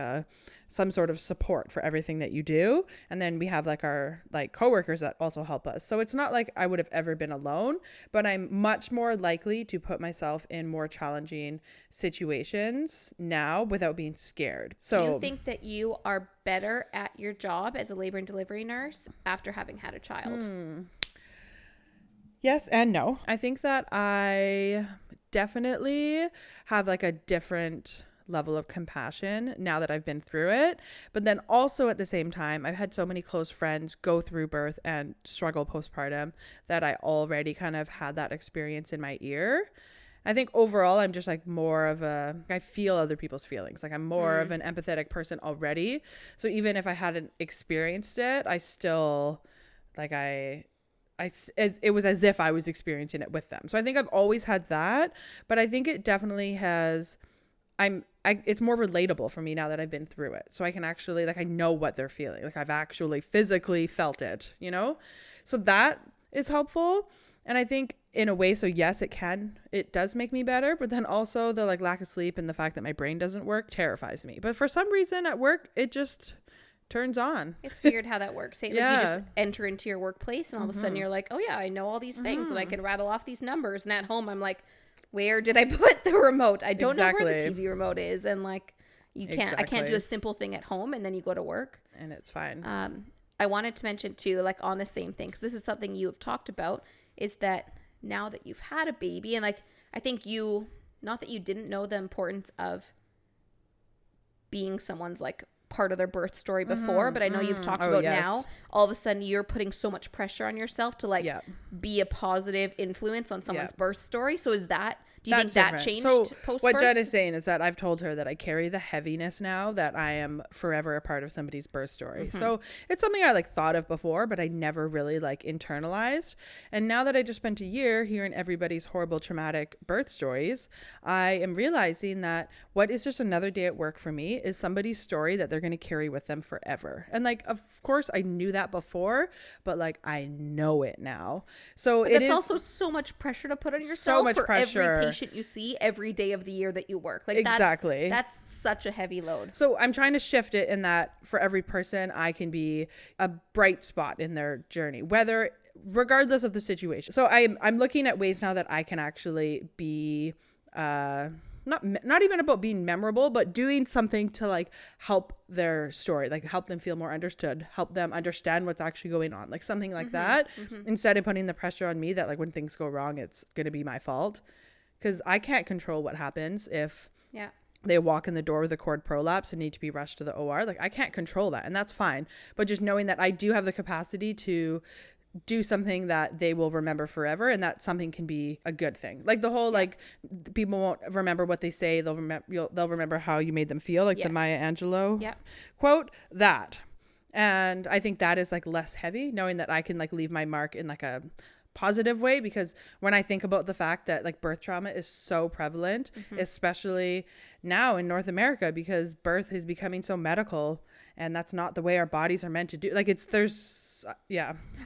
S1: some sort of support for everything that you do. And then we have like our like coworkers that also help us. So it's not like I would have ever been alone, but I'm much more likely to put myself in more challenging situations now without being scared. So
S2: do you think that you are better at your job as a labor and delivery nurse after having had a child?
S1: Yes and no. I think that I definitely have like a different level of compassion now that I've been through it. But then also at the same time, I've had so many close friends go through birth and struggle postpartum that I already kind of had that experience in my ear. I think overall, I'm just like more of I feel other people's feelings. Like I'm more of an empathetic person already. So even if I hadn't experienced it, I still like it was as if I was experiencing it with them. So I think I've always had that, but I think it definitely has, it's more relatable for me now that I've been through it. So I can actually, like, I know what they're feeling. Like I've actually physically felt it, you know? So that is helpful. And I think in a way, so yes, it does make me better, but then also the like lack of sleep and the fact that my brain doesn't work terrifies me. But for some reason at work, it just turns on.
S2: It's weird how that works. Like you just enter into your workplace and all of a sudden you're like, oh yeah, I know all these things and I can rattle off these numbers. And at home I'm like, where did I put the remote? I don't know where the TV remote is. And like I can't do a simple thing at home, and then you go to work
S1: and it's fine.
S2: I wanted to mention too, like on the same thing, because this is something you have talked about, is that now that you've had a baby, and like I think not that you didn't know the importance of being someone's like part of their birth story before, but I know you've talked about now, all of a sudden you're putting so much pressure on yourself to like be a positive influence on someone's birth story. So do you think that changed post-birth?
S1: What Jen is saying is that I've told her that I carry the heaviness now that I am forever a part of somebody's birth story. So it's something I like thought of before, but I never really like internalized. And now that I just spent a year hearing everybody's horrible traumatic birth stories, I am realizing that what is just another day at work for me is somebody's story that they're going to carry with them forever. And like, of course I knew that before, but like I know it now. So
S2: but it's also so much pressure to put on yourself every patient you see every day of the year that you work. Like
S1: exactly.
S2: That's such a heavy load.
S1: So I'm trying to shift it in that for every person, I can be a bright spot in their journey, regardless of the situation. So I'm looking at ways now that I can actually be, not even about being memorable, but doing something to like help their story, like help them feel more understood, help them understand what's actually going on, like something like that, instead of putting the pressure on me that like when things go wrong, it's going to be my fault. Because I can't control what happens if they walk in the door with a cord prolapse and need to be rushed to the OR. Like I can't control that, and that's fine. But just knowing that I do have the capacity to do something that they will remember forever, and that something can be a good thing. Like the whole like people won't remember what they say; they'll remember how you made them feel. Like the Maya Angelou quote, that. And I think that is like less heavy, knowing that I can like leave my mark in like a positive way, because when I think about the fact that like birth trauma is so prevalent, especially now in North America, because birth is becoming so medical, and that's not the way our bodies are meant to do. Like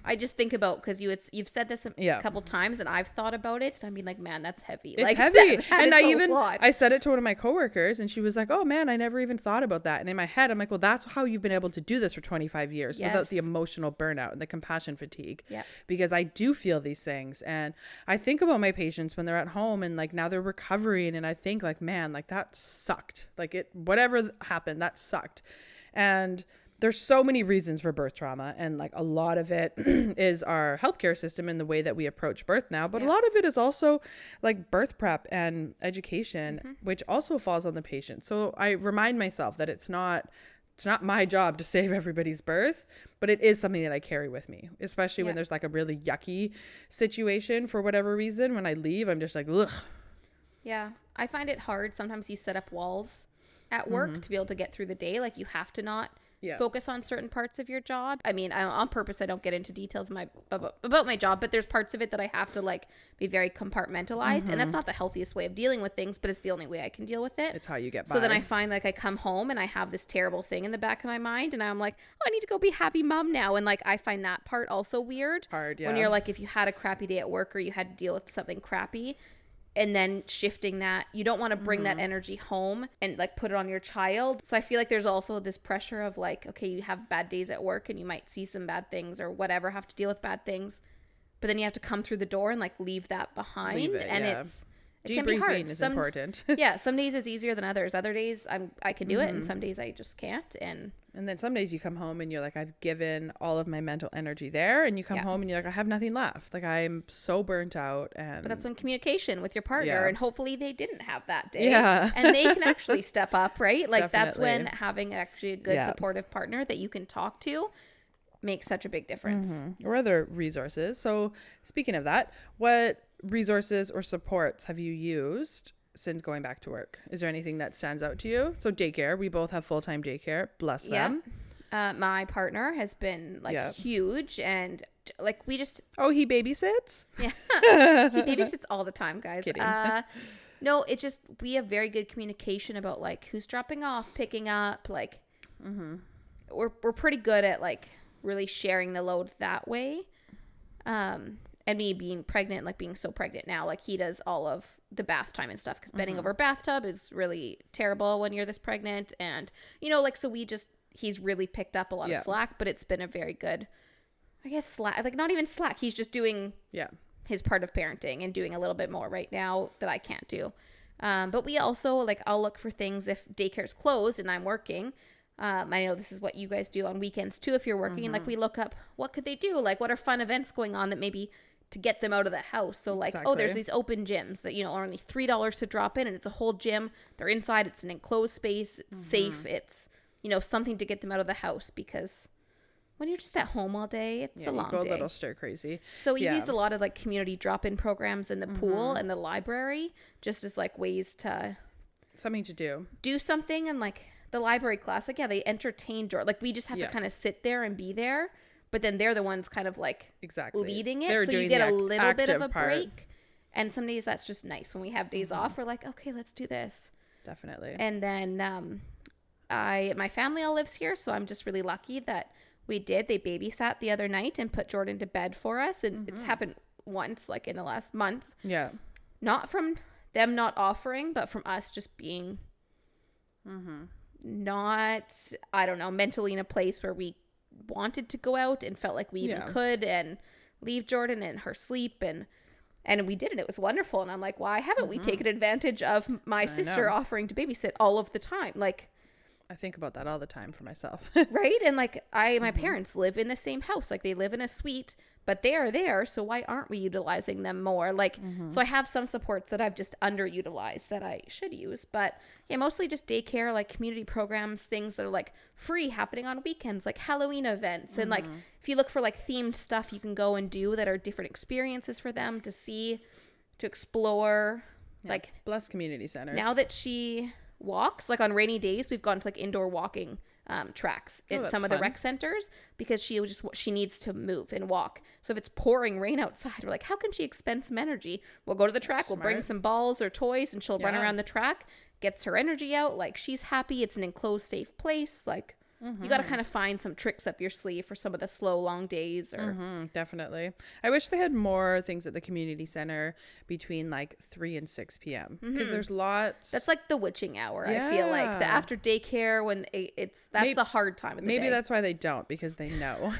S1: I just think about, because you've said this a couple times, and I've thought about it, and I mean, like, man, that's heavy. It's
S2: like,
S1: heavy.
S2: That
S1: and I said it to one of my coworkers, and she was like, oh man, I never even thought about that. And in my head, I'm like, well, that's how you've been able to do this for 25 years without the emotional burnout and the compassion fatigue. Because I do feel these things, and I think about my patients when they're at home and like now they're recovering, and I think like, man, like that sucked. Like whatever happened, that sucked. And there's so many reasons for birth trauma, and like a lot of it is our healthcare system and the way that we approach birth now, but a lot of it is also like birth prep and education, which also falls on the patient. So I remind myself that it's not my job to save everybody's birth, but it is something that I carry with me, especially when there's like a really yucky situation for whatever reason. When I leave, I'm just like, ugh.
S2: Yeah, I find it hard. Sometimes you set up walls at work to be able to get through the day. Like you have to not focus on certain parts of your job. I mean, on purpose, I don't get into details about my job, but there's parts of it that I have to like be very compartmentalized. And that's not the healthiest way of dealing with things, but it's the only way I can deal with it.
S1: It's how you get by.
S2: So then I find like I come home and I have this terrible thing in the back of my mind and I'm like, oh, I need to go be happy mom now. And like, I find that part also weird.
S1: Hard, yeah.
S2: When you're like, if you had a crappy day at work or you had to deal with something crappy, and then shifting that, you don't want to bring that energy home and like put it on your child. So I feel like there's also this pressure of like, okay, you have bad days at work and you might see some bad things or whatever, have to deal with bad things, but then you have to come through the door and like leave that behind. It can be hard.
S1: Is important.
S2: Yeah, some days is easier than others. Other days I can do it, and some days I just can't.
S1: And then some days you come home and you're like, I've given all of my mental energy there, and you come home and you're like, I have nothing left. Like I'm so burnt out. But
S2: that's when communication with your partner, and hopefully they didn't have that day, and they can actually step up, right? Like that's when having actually a good supportive partner that you can talk to makes such a big difference.
S1: Or other resources. So speaking of that, what resources or supports have you used since going back to work? Is there anything that stands out to you? So daycare, we both have full-time daycare, bless them.
S2: My partner has been like huge, and like we just
S1: he babysits.
S2: He babysits all the time, guys.
S1: Kidding.
S2: No, it's just we have very good communication about like who's dropping off, picking up, like we're pretty good at like really sharing the load that way. And me being pregnant, like being so pregnant now, like he does all of the bath time and stuff, because bending over a bathtub is really terrible when you're this pregnant. And, you know, like, so he's really picked up a lot of slack, but it's been a very good, I guess, slack, like not even slack. He's just doing his part of parenting and doing a little bit more right now that I can't do. But we also, like, I'll look for things if daycare's closed and I'm working. I know this is what you guys do on weekends too if you're working. And like we look up what could they do, like what are fun events going on that maybe to get them out of the house. So like oh, there's these open gyms that, you know, are only $3 to drop in, and it's a whole gym. They're inside, it's an enclosed space, it's safe, it's, you know, something to get them out of the house, because when you're just at home all day, it's a long day.
S1: You go a little stir crazy.
S2: So we used a lot of like community drop-in programs in the pool and the library, just as like ways to
S1: something to do
S2: something. And like the library class, like they entertain like we just have to kind of sit there and be there, but then they're the ones kind of like leading it. So you get a little bit of a break. And some days that's just nice. When we have days off, we're like, okay, let's do this.
S1: Definitely.
S2: And then my family all lives here, so I'm just really lucky that they babysat the other night and put Jordan to bed for us. And it's happened once, like in the last months. Yeah. Not from them not offering, but from us just being not, I don't know, mentally in a place where we wanted to go out and felt like we even could and leave Jordan in her sleep, and we did, and it was wonderful. And I'm like, why haven't we taken advantage of my sister offering to babysit all of the time? Like,
S1: I think about that all the time for myself.
S2: Right? And like my parents live in the same house, like they live in a suite, but they are there, so why aren't we utilizing them more? Like, so I have some supports that I've just underutilized that I should use, but yeah, mostly just daycare, like community programs, things that are like free happening on weekends, like Halloween events. And like, if you look for like themed stuff you can go and do that are different experiences for them to see, to explore, like
S1: bless community centers.
S2: Now that she walks, like on rainy days, we've gone to like indoor walking tracks in some of the rec centers, because she needs to move and walk. So if it's pouring rain outside, we're like, how can she expend some energy? We'll go to the track, we'll bring some balls or toys, and she'll run around the track, gets her energy out. Like, she's happy. It's an enclosed, safe place. Like, you got to kind of find some tricks up your sleeve for some of the slow, long days. Or
S1: definitely. I wish they had more things at the community center between like 3 and 6 p.m. because there's lots.
S2: That's like the witching hour. I feel like the after daycare, when that's the hard time of the day.
S1: Maybe that's why they don't, because they know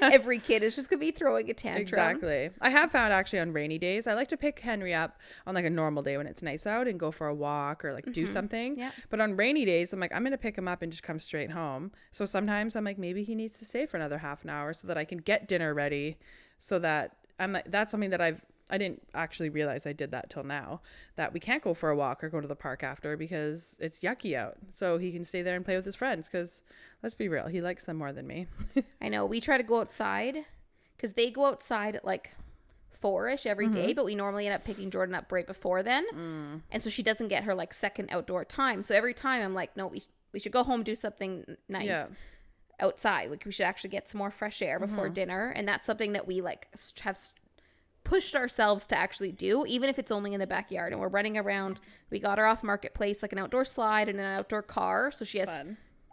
S2: every kid is just gonna be throwing a tantrum.
S1: Exactly. I have found actually on rainy days, I like to pick Henry up on like a normal day when it's nice out and go for a walk or like do something. Yeah. But on rainy days, I'm like, I'm gonna pick him up and just come straight home. So sometimes I'm like, maybe he needs to stay for another half an hour so that I can get dinner ready, so that I'm like, that's something that I didn't actually realize I did that till now, that we can't go for a walk or go to the park after because it's yucky out. So he can stay there and play with his friends, because let's be real, he likes them more than me.
S2: I know. We try to go outside because they go outside at like 4-ish every day, but we normally end up picking Jordan up right before then. And so she doesn't get her like second outdoor time. So every time I'm like, no, we should go home, do something nice outside. Like we should actually get some more fresh air before dinner. And that's something that we like have pushed ourselves to actually do, even if it's only in the backyard. And we're running around. We got her off Marketplace, like an outdoor slide and an outdoor car. So she has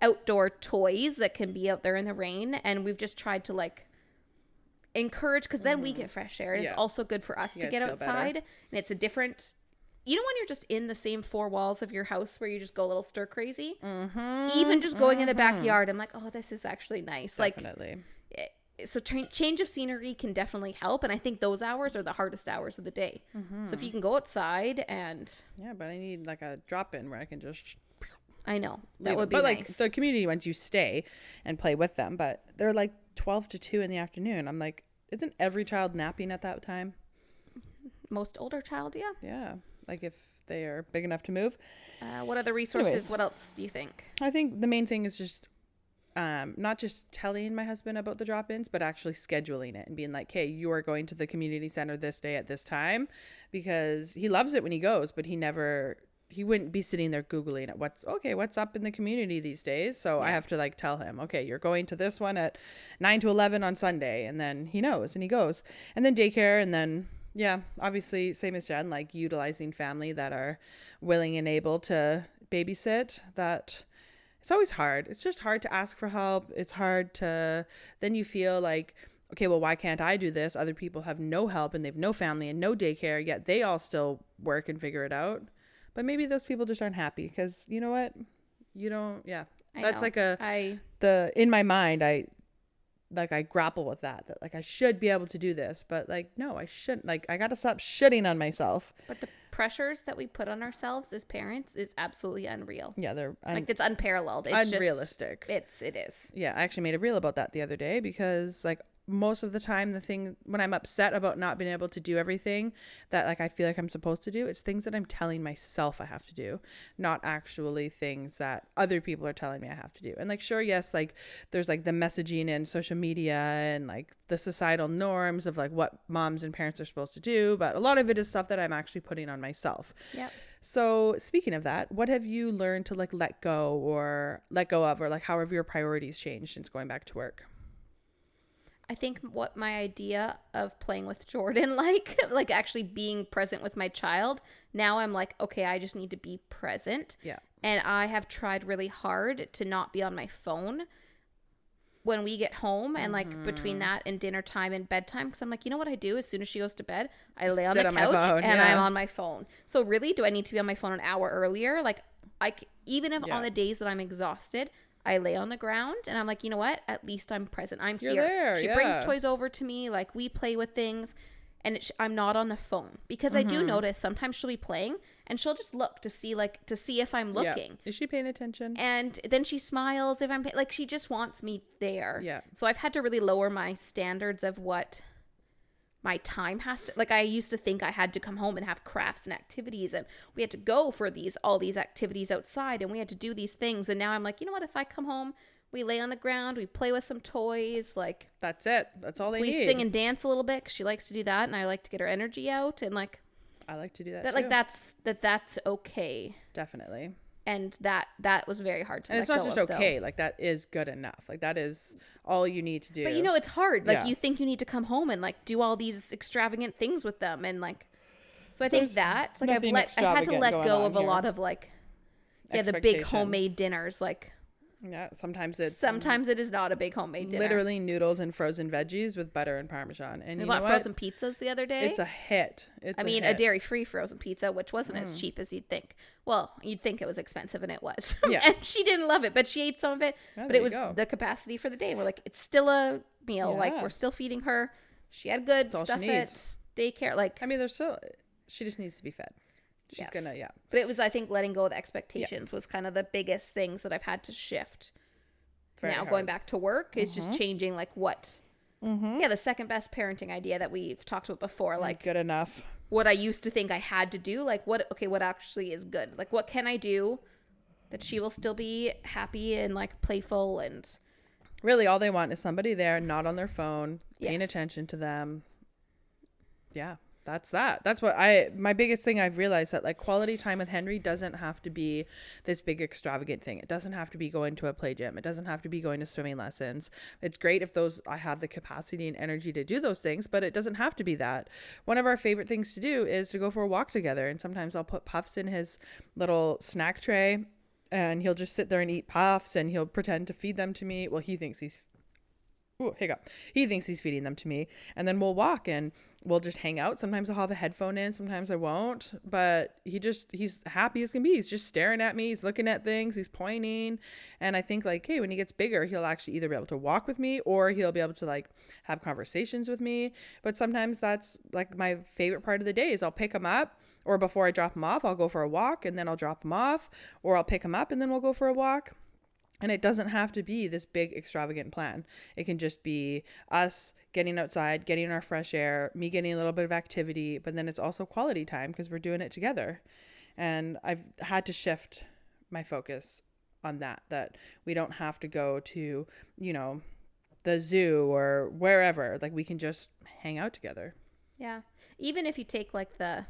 S2: outdoor toys that can be out there in the rain. And we've just tried to like encourage, because then we get fresh air, and it's also good for us to get outside better. And it's a different, you know, when you're just in the same four walls of your house where you just go a little stir crazy, even just going in the backyard, I'm like, oh, this is actually nice. Definitely. Like, so change of scenery can definitely help, and I think those hours are the hardest hours of the day. So if you can go outside and
S1: but I need like a drop-in where I can just,
S2: I know that would be
S1: but
S2: nice.
S1: Like the community ones, you stay and play with them, but they're like 12 to 2 in the afternoon. I'm like, isn't every child napping at that time?
S2: Most older child,
S1: yeah, like if they are big enough to move.
S2: What other resources? Anyways, what else do you think?
S1: I think the main thing is just not just telling my husband about the drop-ins, but actually scheduling it and being like, hey, you are going to the community center this day at this time, because he loves it when he goes, but he wouldn't be sitting there Googling at what's up in the community these days. So I have to like tell him, okay, you're going to this one at 9 to 11 on Sunday. And then he knows and he goes. And then daycare. And then, obviously same as Jen, like utilizing family that are willing and able to babysit. That it's always hard. It's just hard to ask for help. It's hard to, then you feel like, okay, well, why can't I do this? Other people have no help and they have no family and no daycare, yet they all still work and figure it out. But maybe those people just aren't happy, because you know what? You don't, that's like in my mind, I grapple with that like I should be able to do this, but like, no, I shouldn't. Like, I got to stop shitting on myself.
S2: But the pressures that we put on ourselves as parents is absolutely unreal.
S1: Yeah, they're
S2: like, it's unparalleled. It's
S1: unrealistic.
S2: It is.
S1: Yeah, I actually made a reel about that the other day, because like most of the time, the thing when I'm upset about not being able to do everything that like I feel like I'm supposed to do, it's things that I'm telling myself I have to do, not actually things that other people are telling me I have to do. And like, sure, yes, like there's like the messaging and social media and like the societal norms of like what moms and parents are supposed to do, but a lot of it is stuff that I'm actually putting on myself.
S2: Yep.
S1: So speaking of that, what have you learned to like let go of, or like how have your priorities changed since going back to work?
S2: I think what my idea of playing with Jordan, like actually being present with my child, now I'm like, okay, I just need to be present.
S1: Yeah.
S2: And I have tried really hard to not be on my phone when we get home, and like between that and dinner time and bedtime, because I'm like, you know what I do as soon as she goes to bed? I lay on the couch and I'm on my phone. So really, do I need to be on my phone an hour earlier? Like, even if on the days that I'm exhausted, I lay on the ground and I'm like, you know what? At least I'm present. I'm here.
S1: There,
S2: she brings toys over to me. Like, we play with things, and I'm not on the phone, because I do notice sometimes she'll be playing and she'll just look to see if I'm looking.
S1: Yeah. Is she paying attention?
S2: And then she smiles if I'm like, she just wants me there.
S1: Yeah.
S2: So I've had to really lower my standards of what my time has to, like, I used to think I had to come home and have crafts and activities, and we had to go for all these activities outside, and we had to do these things. And now I'm like, you know what? If I come home, we lay on the ground, we play with some toys, like,
S1: that's it. That's all they need.
S2: We sing and dance a little bit, because she likes to do that, and I like to get her energy out, and like,
S1: I like to do that
S2: too. Like, that's okay.
S1: Definitely.
S2: And that was very hard to
S1: let go of. And it's not just okay.
S2: Though.
S1: Like, that is good enough. Like, that is all you need to do.
S2: But, you know, it's hard. Like, you think you need to come home and, like, do all these extravagant things with them. And, like, so I think that, like, I had to let go of a lot of, like, the big homemade dinners. Like,
S1: yeah, sometimes it
S2: is not a big homemade dinner.
S1: Literally noodles and frozen veggies with butter and Parmesan. And
S2: we bought frozen pizzas the other day.
S1: It's a hit.
S2: A dairy-free frozen pizza, which wasn't as cheap as you'd think. Well, you'd think it was expensive, and it was. Yeah. And she didn't love it, but she ate some of it. Oh, but it was the capacity for the day. We're like, it's still a meal. Yeah. Like, we're still feeding her. She had good stuff at daycare. Like,
S1: I mean, she just needs to be fed. She's gonna,
S2: But it was, I think, letting go of the expectations was kind of the biggest things that I've had to shift. Very now hard. Going back to work is just changing, like, what the second best parenting idea that we've talked about before, like,
S1: good enough.
S2: What I used to think I had to do, like, what actually is good, like, what can I do that she will still be happy and, like, playful, and really
S1: all they want is somebody there, not on their phone, paying attention to them. Yeah. That's what my biggest thing I've realized, that like quality time with Henry doesn't have to be this big extravagant thing. It doesn't have to be going to a play gym. It doesn't have to be going to swimming lessons. It's great if I have the capacity and energy to do those things, but it doesn't have to be that. One of our favorite things to do is to go for a walk together. And sometimes I'll put puffs in his little snack tray and he'll just sit there and eat puffs and he'll pretend to feed them to me. Well, he thinks he's feeding them to me, and then we'll walk and we'll just hang out. Sometimes I'll have a headphone in, sometimes I won't, but he's happy as can be. He's just staring at me, he's looking at things, he's pointing. And I think like, hey, when he gets bigger, he'll actually either be able to walk with me or he'll be able to like have conversations with me. But sometimes that's like my favorite part of the day is I'll pick him up, or before I drop him off, I'll go for a walk and then I'll drop him off, or I'll pick him up and then we'll go for a walk. And it doesn't have to be this big extravagant plan. It can just be us getting outside, getting our fresh air, me getting a little bit of activity, but then it's also quality time because we're doing it together. And I've had to shift my focus on that we don't have to go to, the zoo or wherever. Like we can just hang out together.
S2: Yeah. Even if you take like the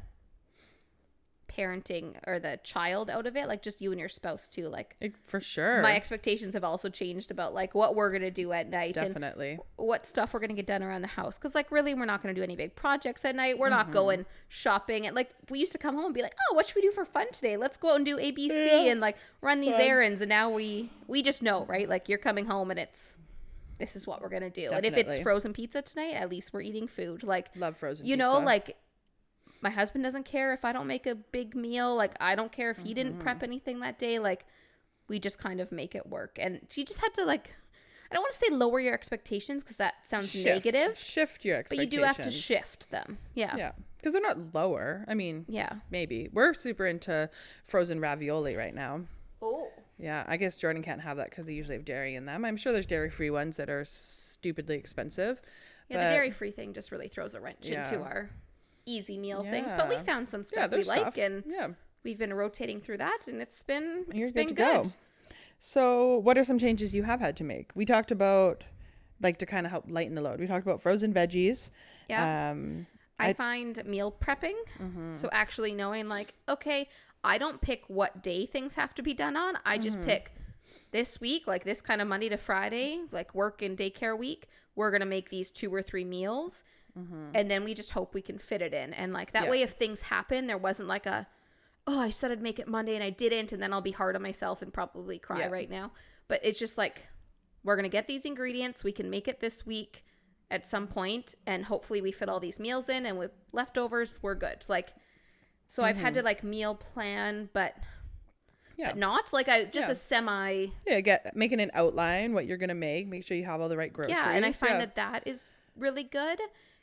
S2: parenting or the child out of it, like just you and your spouse too, like
S1: for sure
S2: my expectations have also changed about like what we're gonna do at night.
S1: Definitely.
S2: And what stuff we're gonna get done around the house, because like really we're not gonna do any big projects at night. We're not going shopping. And like we used to come home and be like, oh, what should we do for fun today? Let's go out and do ABC and like run these errands. And now we just know, right? Like you're coming home and this is what we're gonna do. Definitely. And if it's frozen pizza tonight, at least we're eating food. Like
S1: love frozen pizza.
S2: Like my husband doesn't care if I don't make a big meal. Like, I don't care if he didn't prep anything that day. Like, we just kind of make it work. And you just had to, like, I don't want to say lower your expectations because that sounds negative.
S1: Shift your expectations.
S2: But you do have to shift them. Yeah.
S1: Yeah. Because they're not lower. I mean, yeah, maybe. We're super into frozen ravioli right now.
S2: Oh.
S1: Yeah. I guess Jordan can't have that because they usually have dairy in them. I'm sure there's dairy-free ones that are stupidly expensive.
S2: Yeah, the dairy-free thing just really throws a wrench into our easy meal things, but we found some stuff we like, and we've been rotating through that, and it's been good. Go.
S1: So what are some changes you have had to make? We talked about like to kind of help lighten the load. We talked about frozen veggies.
S2: I find meal prepping, so actually knowing like, okay, I don't pick what day things have to be done on. I just pick this week, like this kind of Monday to Friday, like work and daycare week, we're gonna make these 2 or 3 meals. And then we just hope we can fit it in. And like that way, if things happen, there wasn't like I said I'd make it Monday and I didn't. And then I'll be hard on myself and probably cry right now. But it's just like, we're going to get these ingredients. We can make it this week at some point, and hopefully we fit all these meals in, and with leftovers, we're good. Like, so I've had to like meal plan, but not like a semi.
S1: Making an outline, what you're going to make sure you have all the right groceries.
S2: Yeah. And I find that is really good.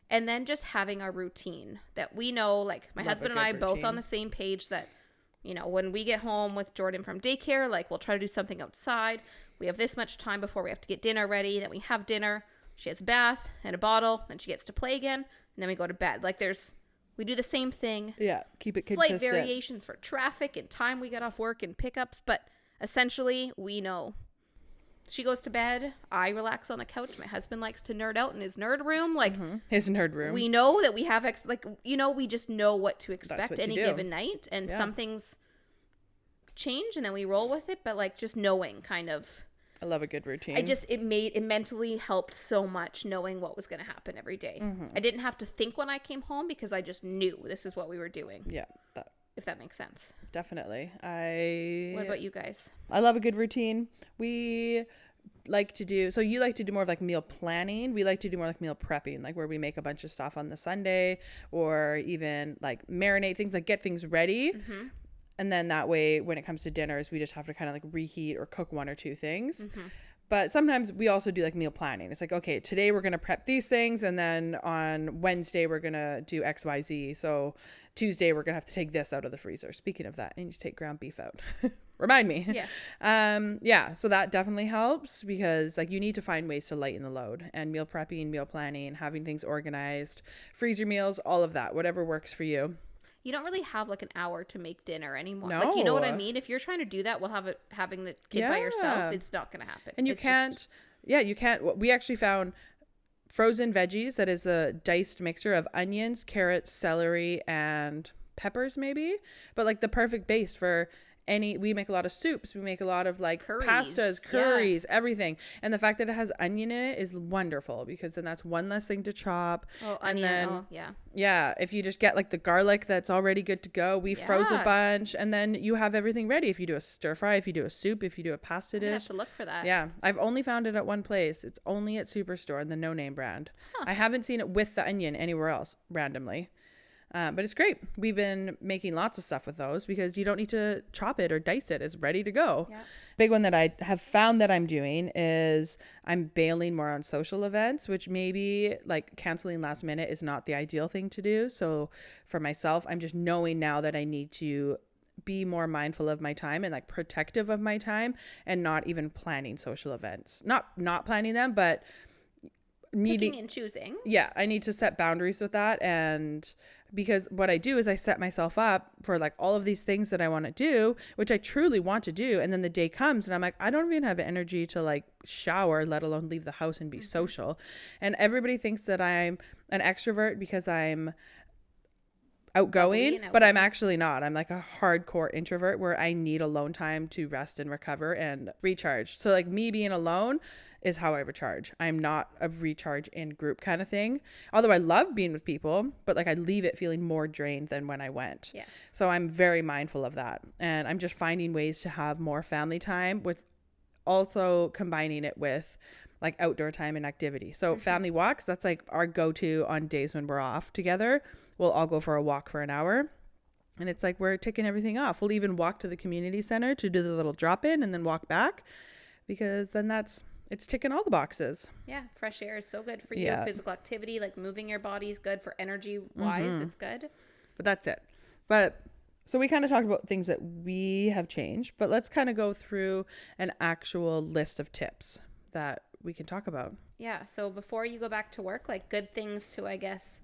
S2: And then just having a routine that we know, like my husband and I both on the same page that, when we get home with Jordan from daycare, like we'll try to do something outside. We have this much time before we have to get dinner ready. Then we have dinner. She has a bath and a bottle. Then she gets to play again. And then we go to bed. Like we do the same thing.
S1: Yeah. Keep it consistent.
S2: Slight variations for traffic and time we get off work and pickups. But essentially we know. She goes to bed. I relax on the couch. My husband likes to nerd out in his nerd room. Like
S1: his nerd room.
S2: We know that we have we just know what to expect any given night, and some things change, and then we roll with it. But like just knowing, kind of.
S1: I love a good routine.
S2: It mentally helped so much knowing what was going to happen every day. I didn't have to think when I came home because I just knew this is what we were doing.
S1: Yeah,
S2: if that makes sense.
S1: Definitely.
S2: What about you guys?
S1: I love a good routine. We like to do, so you like to do more of like meal planning. We like to do more like meal prepping, like where we make a bunch of stuff on the Sunday, or even like marinate things, like get things ready. And then that way, when it comes to dinners, we just have to kind of like reheat or cook 1 or 2 things. But sometimes we also do like meal planning. It's like, okay, today we're going to prep these things, and then on Wednesday we're going to do XYZ. So Tuesday we're going to have to take this out of the freezer. Speaking of that, I need to take ground beef out. Remind me.
S2: Yes.
S1: So that definitely helps, because like you need to find ways to lighten the load, and meal prepping, meal planning, having things organized, freezer meals, all of that, whatever works for you.
S2: You don't really have like an hour to make dinner anymore.
S1: No.
S2: Like, you know what I mean? If you're trying to do that while having the kid by yourself, it's not going to happen.
S1: And you can't. We actually found frozen veggies. That is a diced mixture of onions, carrots, celery, and peppers maybe. But like the perfect base for we make a lot of soups. We make a lot of like pastas, curries, everything. And the fact that it has onion in it is wonderful because then that's one less thing to chop.
S2: Oh,
S1: and
S2: onion.
S1: then, yeah, if you just get like the garlic that's already good to go, we froze a bunch and then you have everything ready. If you do a stir fry, if you do a soup, if you do a pasta dish. I
S2: have to look for that.
S1: Yeah. I've only found it at one place. It's only at Superstore in the No Name brand. I haven't seen it with the onion anywhere else randomly. But it's great. We've been making lots of stuff with those because you don't need to chop it or dice it. It's ready to go. Yeah. Big one that I have found that I'm doing is I'm bailing more on social events, which maybe like canceling last minute is not the ideal thing to do. So for myself, I'm just knowing now that I need to be more mindful of my time and like protective of my time and not even planning social events. Not planning them, but
S2: picking and choosing.
S1: Yeah, I need to set boundaries with that. And because what I do is I set myself up for like all of these things that I want to do, which I truly want to do. And then the day comes and I'm like, I don't even have energy to like shower, let alone leave the house and be social. And everybody thinks that I'm an extrovert because I'm outgoing, but I'm actually not. I'm like a hardcore introvert where I need alone time to rest and recover and recharge. So like me being alone is how I recharge. I'm not a recharge in group kind of thing. Although I love being with people, but like I leave it feeling more drained than when I went.
S2: Yes.
S1: So I'm very mindful of that. And I'm just finding ways to have more family time with also combining it with like outdoor time and activity. So family walks, that's like our go-to on days when we're off together. We'll all go for a walk for an hour. And it's like we're ticking everything off. We'll even walk to the community center to do the little drop-in and then walk back because then it's ticking all the boxes.
S2: Yeah, fresh air is so good for you. Physical activity, like moving your body is good for energy-wise. It's good.
S1: But that's it. But so we kind of talked about things that we have changed, but let's kind of go through an actual list of tips that we can talk about.
S2: Yeah, so before you go back to work, like good things to, I guess,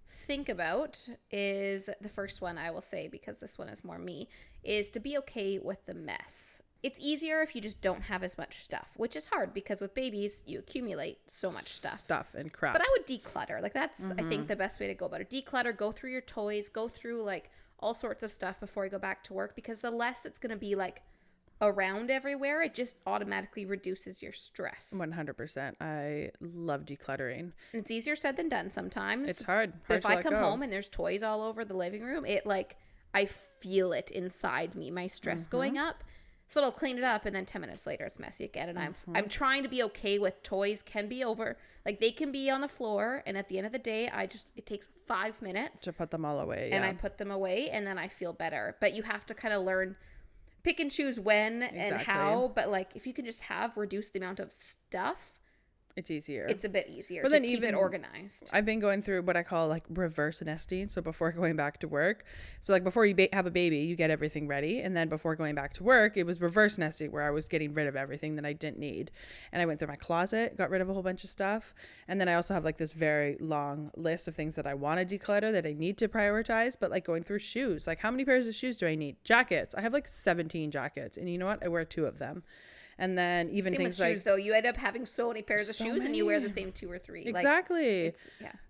S2: think about is the first one I will say, because this one is more me, is to be okay with the mess. It's easier if you just don't have as much stuff, which is hard because with babies, you accumulate so much
S1: stuff and crap.
S2: But I would declutter. Like that's, I think, the best way to go about it. Declutter, go through your toys, go through like all sorts of stuff before you go back to work, because the less it's going to be like around everywhere, it just automatically reduces your stress.
S1: 100%. I love decluttering.
S2: And it's easier said than done sometimes.
S1: It's hard.
S2: But if I come home and there's toys all over the living room, it like, I feel it inside me, my stress going up. So I'll clean it up and then 10 minutes later it's messy again. And I'm trying to be okay with toys can be over. Like they can be on the floor, and at the end of the day, it takes 5 minutes
S1: to put them all away.
S2: And I put them away and then I feel better. But you have to kind of learn, pick and choose when and how. But like if you can just reduce the amount of stuff,
S1: it's easier.
S2: It's a bit easier to keep it organized.
S1: I've been going through what I call like reverse nesting. So before going back to work, so like before you have a baby, you get everything ready. And then before going back to work, it was reverse nesting where I was getting rid of everything that I didn't need. And I went through my closet, got rid of a whole bunch of stuff. And then I also have like this very long list of things that I want to declutter that I need to prioritize. But like going through shoes, like how many pairs of shoes do I need? Jackets. I have like 17 jackets. And you know what? I wear 2 of them. And then even
S2: same
S1: things
S2: with
S1: like
S2: shoes, though, you end up having so many pairs of shoes and you wear the same 2 or 3.
S1: Exactly.
S2: Like,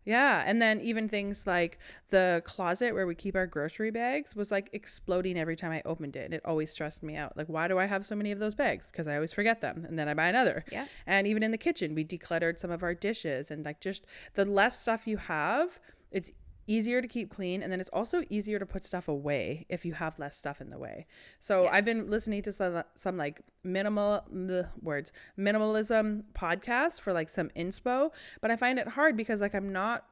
S1: yeah. And then even things like the closet where we keep our grocery bags was like exploding every time I opened it. And it always stressed me out. Like, why do I have so many of those bags? Because I always forget them. And then I buy another.
S2: Yeah.
S1: And even in the kitchen, we decluttered some of our dishes. And like just the less stuff you have, it's easier to keep clean, and then it's also easier to put stuff away if you have less stuff in the way. So I've been listening to some like minimalism podcasts for like some inspo, but I find it hard because like I'm not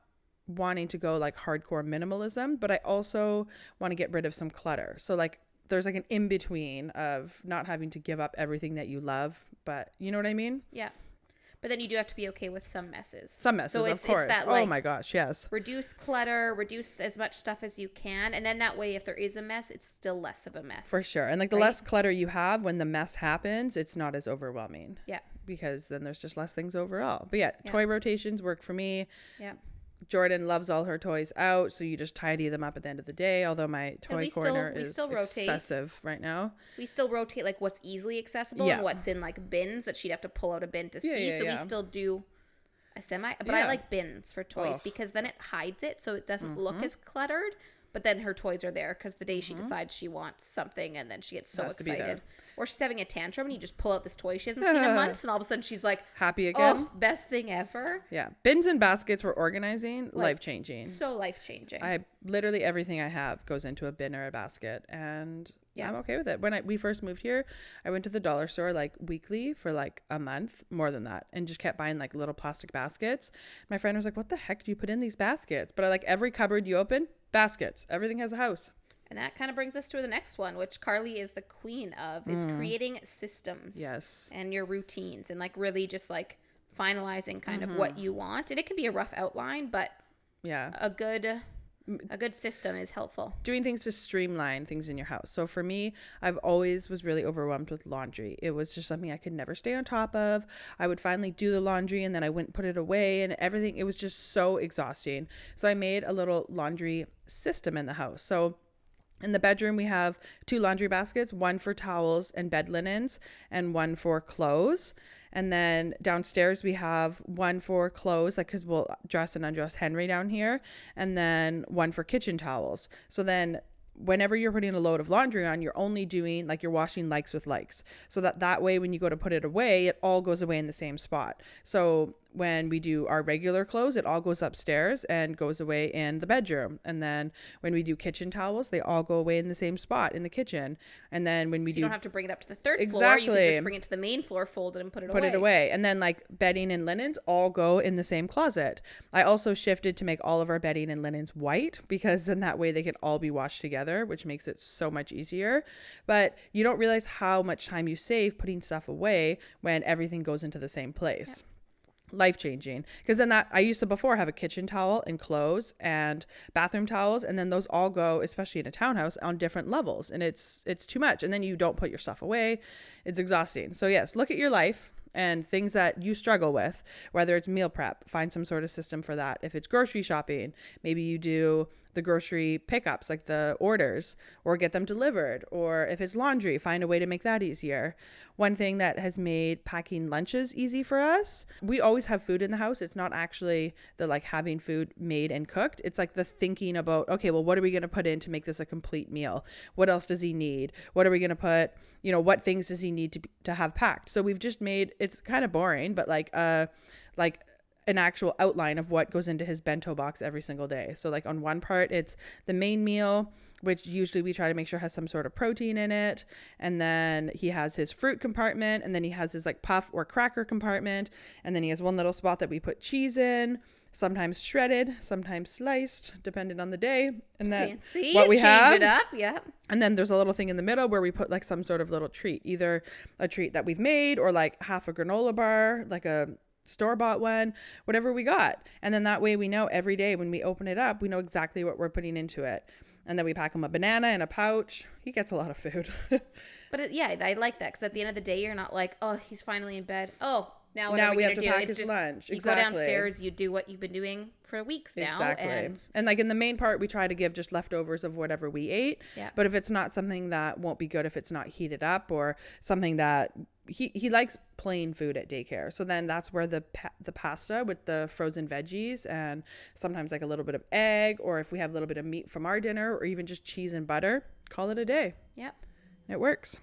S1: wanting to go like hardcore minimalism, but I also want to get rid of some clutter. So like there's like an in between of not having to give up everything that you love, but you know what I mean?
S2: Yeah. But then you do have to be okay with some messes.
S1: Some messes, so of course. That, like, oh my gosh, yes.
S2: Reduce clutter, reduce as much stuff as you can. And then that way, if there is a mess, it's still less of a mess.
S1: For sure. And like the less clutter you have when the mess happens, it's not as overwhelming.
S2: Yeah.
S1: Because then there's just less things overall. But yeah, toy rotations work for me.
S2: Yeah.
S1: Jordan loves all her toys out, so you just tidy them up at the end of the day, although my toy corner is excessive right now.
S2: We still rotate like what's easily accessible and what's in like bins that she'd have to pull out a bin to see. So we still do but I like bins for toys because then it hides it so it doesn't look as cluttered. But then her toys are there because the day she decides she wants something and then she gets so excited. Or she's having a tantrum and you just pull out this toy she hasn't seen in months and all of a sudden she's like...
S1: happy again.
S2: Oh, best thing ever.
S1: Yeah. Bins and baskets for organizing, life-changing.
S2: So life-changing.
S1: Literally everything I have goes into a bin or a basket and I'm okay with it. When we first moved here, I went to the dollar store like weekly for like a month, more than that, and just kept buying like little plastic baskets. My friend was like, what the heck do you put in these baskets? But I like every cupboard you open, baskets. Everything has a house.
S2: And that kind of brings us to the next one, which Karlee is the queen of, is creating systems.
S1: Yes.
S2: And your routines and like really just like finalizing kind of what you want. And it can be a rough outline, but a good system is helpful.
S1: Doing things to streamline things in your house. So for me, I've always was really overwhelmed with laundry. It was just something I could never stay on top of. I would finally do the laundry and then I wouldn't put it away and everything. It was just so exhausting. So I made a little laundry system in the house. So in the bedroom, we have 2 laundry baskets, one for towels and bed linens and one for clothes. And then downstairs, we have one for clothes, like because we'll dress and undress Henry down here. And then one for kitchen towels. So then whenever you're putting a load of laundry on, you're only doing like you're washing likes with likes. So that way, when you go to put it away, it all goes away in the same spot. So when we do our regular clothes, it all goes upstairs and goes away in the bedroom. And then when we do kitchen towels, they all go away in the same spot in the kitchen. And then when we
S2: you don't have to bring it up to the third floor. You can just bring it to the main floor, fold it, and put it away.
S1: And then like bedding and linens all go in the same closet. I also shifted to make all of our bedding and linens white because then that way they can all be washed together, which makes it so much easier. But you don't realize how much time you save putting stuff away when everything goes into the same place. Yeah. Life-changing, because then I used to before have a kitchen towel and clothes and bathroom towels, and then those all go, especially in a townhouse, on different levels, and it's too much, and then you don't put your stuff away. It's exhausting. So yes, look at your life and things that you struggle with, whether it's meal prep, find some sort of system for that. If it's grocery shopping, maybe you do the grocery pickups, like the orders, or get them delivered. Or if it's laundry, find a way to make that easier. One thing that has made packing lunches easy for us, we always have food in the house. It's not actually the like having food made and cooked. It's like the thinking about, okay, well, what are we going to put in to make this a complete meal? What else does he need? What are we going to put, what things does he need to have packed? So we've just made, it's kind of boring, but like an actual outline of what goes into his bento box every single day. So like on one part, it's the main meal, which usually we try to make sure has some sort of protein in it. And then he has his fruit compartment, and then he has his like puff or cracker compartment. And then he has one little spot that we put cheese in, sometimes shredded, sometimes sliced, depending on the day. And then what we have.
S2: Change it up, yeah.
S1: And then there's a little thing in the middle where we put like some sort of little treat, either a treat that we've made or like half a granola bar, like a store-bought one, whatever we got. And then that way we know every day when we open it up, we know exactly what we're putting into it. And then we pack him a banana in a pouch. He gets a lot of food.
S2: But I like that because at the end of the day, you're not like, oh, he's finally in bed. Oh, now
S1: we have to pack his lunch.
S2: You go downstairs, you do what you've been doing for weeks now.
S1: Exactly. And like in the main part, we try to give just leftovers of whatever we ate.
S2: Yeah.
S1: But if it's not something that won't be good, if it's not heated up or something that he likes plain food at daycare. So then that's where the pasta with the frozen veggies and sometimes like a little bit of egg, or if we have a little bit of meat from our dinner, or even just cheese and butter, call it a day.
S2: Yep.
S1: It works.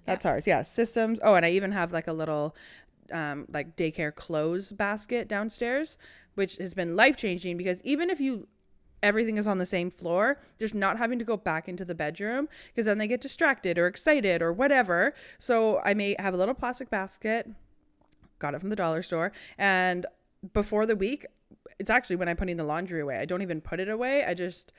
S1: That's ours. Yeah. Systems. Oh, and I even have like a little like daycare clothes basket downstairs, which has been life-changing because even if everything is on the same floor, there's not having to go back into the bedroom because then they get distracted or excited or whatever. So I may have a little plastic basket, got it from the dollar store, and before the week, it's actually when I'm putting the laundry away, I don't even put it away. I just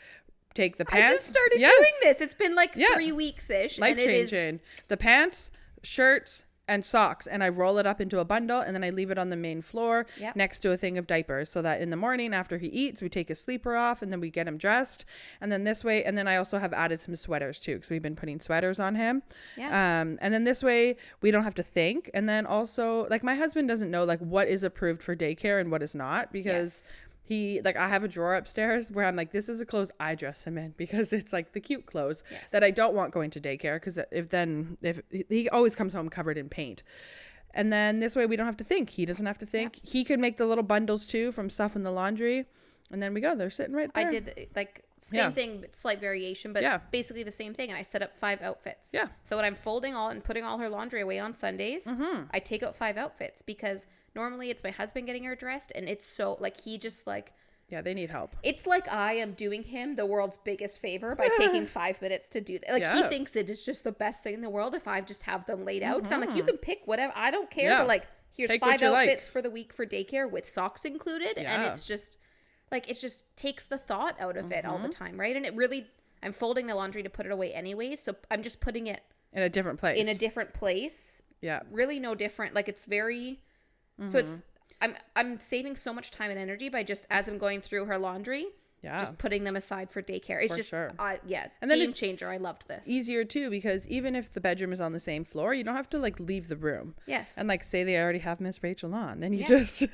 S1: take the pants.
S2: I just started doing this. It's been like 3 weeks-ish.
S1: Life-changing. The pants, shirts, and socks, and I roll it up into a bundle, and then I leave it on the main floor next to a thing of diapers, so that in the morning after he eats, we take his sleeper off, and then we get him dressed, and then this way, and then I also have added some sweaters too, because we've been putting sweaters on him. And then this way we don't have to think. And then also, like, my husband doesn't know like what is approved for daycare and what is not, because he, like, I have a drawer upstairs where I'm like, this is a clothes I dress him in because it's like the cute clothes that I don't want going to daycare, because if he always comes home covered in paint. And then this way we don't have to think. He doesn't have to think. He could make the little bundles too from stuff in the laundry. And then we go. They're sitting right there.
S2: I did like same thing, but slight variation, but basically the same thing. And I set up 5 outfits. Yeah. So when I'm folding all and putting all her laundry away on Sundays, I take out 5 outfits because normally it's my husband getting her dressed. And it's so like, he just like,
S1: yeah, they need help.
S2: It's like I am doing him the world's biggest favor by taking 5 minutes to do that. Like he thinks it is just the best thing in the world if I just have them laid out. So I'm like, you can pick whatever. I don't care. But like, here's take 5 outfits for the week for daycare with socks included. And it's just like, it just takes the thought out of it all the time. Right. And it really, I'm folding the laundry to put it away anyway. So I'm just putting it
S1: in a different place.
S2: Yeah. Really no different. Like it's very, so it's, I'm saving so much time and energy by just as I'm going through her laundry, just putting them aside for daycare. It's just, and then game changer. I loved this.
S1: Easier too, because even if the bedroom is on the same floor, you don't have to like leave the room. Yes. And like say they already have Miss Rachel on, then you just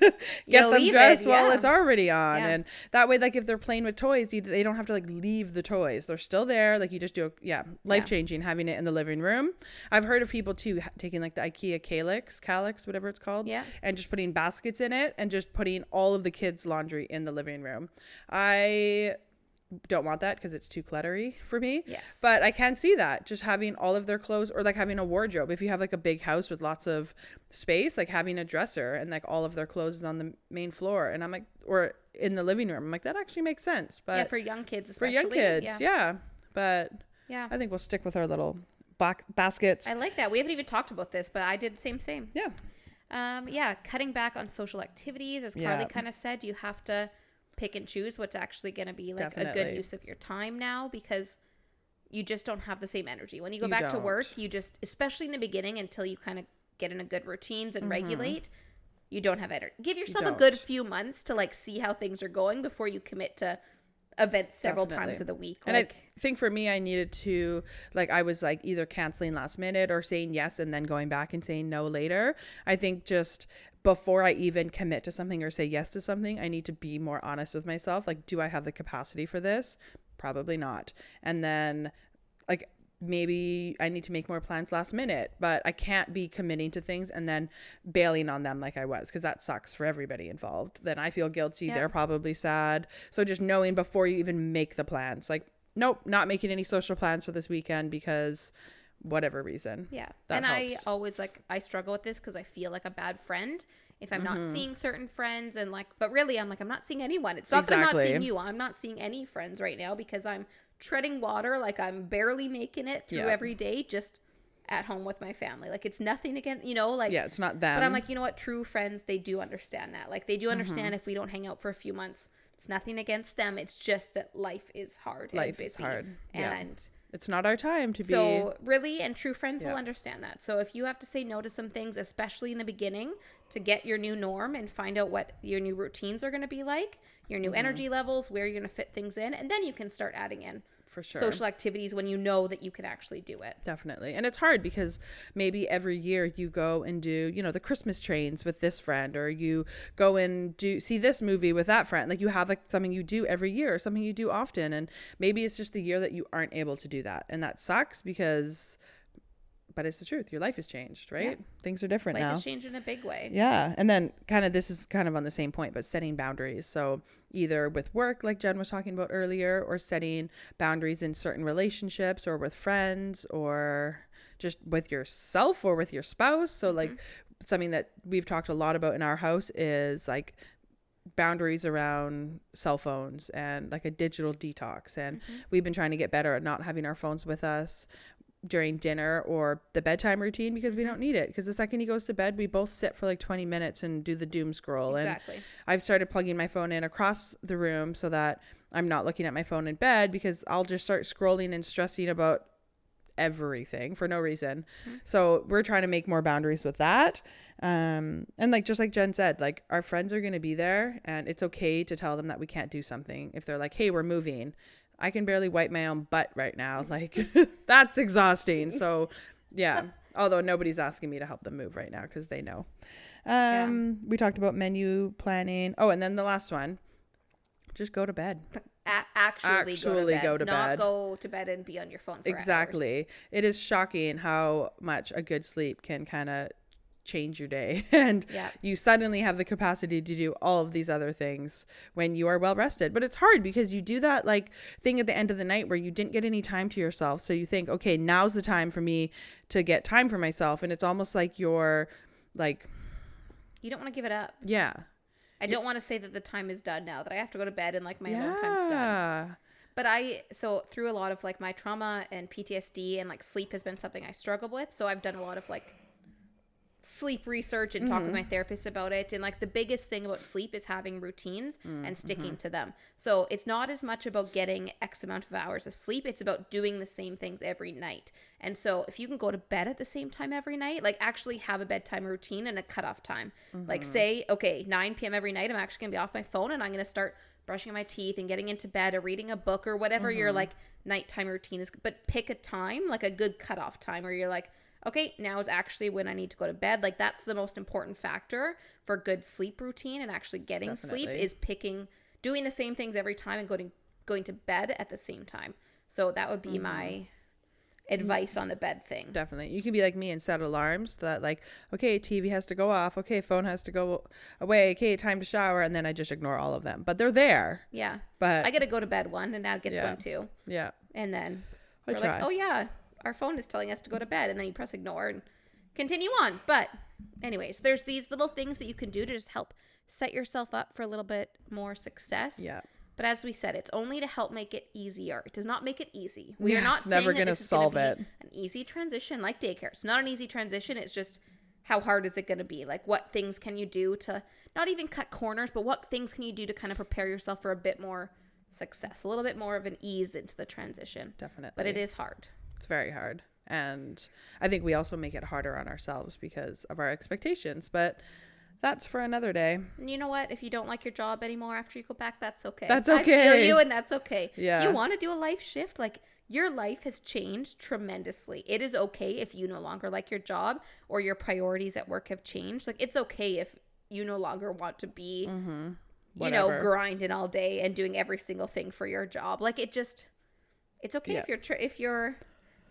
S1: get them dressed while it's already on. Yeah. And that way, like if they're playing with toys, they don't have to like leave the toys. They're still there. Like you just do, life changing having it in the living room. I've heard of people too taking like the IKEA calyx, whatever it's called. Yeah. And just putting baskets in it and just putting all of the kids' laundry in the living room. I don't want that because it's too cluttery for me. Yes. But I can see that just having all of their clothes, or like having a wardrobe. If you have like a big house with lots of space, like having a dresser and like all of their clothes is on the main floor. And I'm like, or in the living room. I'm like, that actually makes sense. But
S2: for young kids, especially.
S1: For young kids, But I think we'll stick with our little baskets.
S2: I like that. We haven't even talked about this, but I did the same. Yeah. Cutting back on social activities, as Karlee kind of said, you have to pick and choose what's actually going to be like a good use of your time now, because you just don't have the same energy when you go back to work. You just, especially in the beginning, until you kind of get into good routines and regulate, you don't have energy. Give yourself a good few months to like see how things are going before you commit to events several times of the week.
S1: And I think for me, I needed to, like, I was like either canceling last minute or saying yes and then going back and saying no later. I think just before I even commit to something or say yes to something, I need to be more honest with myself. Like, do I have the capacity for this? Probably not. And then like, maybe I need to make more plans last minute, but I can't be committing to things and then bailing on them like I was, because that sucks for everybody involved. Then I feel guilty. They're probably sad. So just knowing before you even make the plans, like, nope, not making any social plans for this weekend because whatever reason. Yeah.
S2: And helps. I always I struggle with this because I feel like a bad friend if I'm not seeing certain friends, and like, but really I'm like, I'm not seeing anyone. It's not that I'm not seeing you. I'm not seeing any friends right now because I'm treading water. Like I'm barely making it through every day just at home with my family. Like it's nothing against, it's
S1: not them.
S2: But I'm like, you know what? True friends, they do understand that. Like they do understand if we don't hang out for a few months. It's nothing against them. It's just that life is hard. Life is hard. And
S1: it's not our time to be.
S2: So really, and true friends will understand that. So if you have to say no to some things, especially in the beginning, to get your new norm and find out what your new routines are going to be like, your new energy levels, where you're going to fit things in, and then you can start adding in
S1: for sure
S2: social activities when you know that you can actually do it.
S1: Definitely. And it's hard because maybe every year you go and do, the Christmas trains with this friend, or you go and see this movie with that friend. Like you have like something you do every year or something you do often. And maybe it's just the year that you aren't able to do that. And that sucks but it's the truth. Your life has changed, right? Yeah. Things are different now.
S2: Life has changed in a big way.
S1: Yeah. And then this is kind of on the same point, but setting boundaries. So either with work, like Jen was talking about earlier, or setting boundaries in certain relationships, or with friends, or just with yourself or with your spouse. So like something that we've talked a lot about in our house is like boundaries around cell phones and like a digital detox. And we've been trying to get better at not having our phones with us during dinner or the bedtime routine, because we don't need it. Because the second he goes to bed, we both sit for like 20 minutes and do the doom scroll. Exactly. And I've started plugging my phone in across the room so that I'm not looking at my phone in bed, because I'll just start scrolling and stressing about everything for no reason. So we're trying to make more boundaries with that. And like, just like Jen said, like our friends are going to be there, and it's okay to tell them that we can't do something. If they're like, hey, we're moving, I can barely wipe my own butt right now. Like that's exhausting. So yeah, although nobody's asking me to help them move right now because they know. We talked about menu planning. Oh, and then the last one, just go to bed.
S2: Actually go to bed. Not go to bed and be on your phone for
S1: Exactly.
S2: hours.
S1: It is shocking how much a good sleep can kind of change your day and you suddenly have the capacity to do all of these other things when you are well rested. But it's hard because you do that like thing at the end of the night where you didn't get any time to yourself. So you think, okay, now's the time for me to get time for myself. And it's almost like you're like,
S2: you don't want to give it up.
S1: Yeah.
S2: I don't want to say that the time is done now, that I have to go to bed and like my alone time's done. But so through a lot of like my trauma and PTSD and like sleep has been something I struggle with. So I've done a lot of like sleep research and talk with my therapist about it. And like the biggest thing about sleep is having routines and sticking to them. So it's not as much about getting X amount of hours of sleep. It's about doing the same things every night. And so if you can go to bed at the same time every night, like actually have a bedtime routine and a cutoff time. Like say, okay, 9 p.m. every night, I'm actually gonna be off my phone and I'm gonna start brushing my teeth and getting into bed or reading a book or whatever your like nighttime routine is. But pick a time, like a good cutoff time where you're like, okay, now is actually when I need to go to bed. Like that's the most important factor for good sleep routine and actually getting sleep is doing the same things every time and going to bed at the same time. So that would be my advice on the bed thing.
S1: Definitely. You can be like me and set alarms that like, okay, TV has to go off. Okay, phone has to go away. Okay, time to shower. And then I just ignore all of them. But they're there.
S2: Yeah.
S1: But
S2: I got to go to bed one and now it gets one too.
S1: Yeah.
S2: And then we're like, oh yeah, our phone is telling us to go to bed. And then you press ignore and continue on. But anyways, there's these little things that you can do to just help set yourself up for a little bit more success.
S1: Yeah.
S2: But as we said, it's only to help make it easier. It does not make it easy. We are not saying
S1: never
S2: that
S1: gonna
S2: this is
S1: solve
S2: going to
S1: it.
S2: be an easy transition like daycare. It's not an easy transition. It's just how hard is it going to be? Like what things can you do to not even cut corners, but what things can you do to kind of prepare yourself for a bit more success, a little bit more of an ease into the transition.
S1: Definitely.
S2: But it is hard.
S1: It's very hard. And I think we also make it harder on ourselves because of our expectations. But that's for another day.
S2: And you know what? If you don't like your job anymore after you go back, that's okay.
S1: That's okay.
S2: I feel you, and that's okay.
S1: Yeah.
S2: If you want to do a life shift, like your life has changed tremendously. It is okay if you no longer like your job or your priorities at work have changed. Like it's okay if you no longer want to be, you know, grinding all day and doing every single thing for your job. Like it's okay if your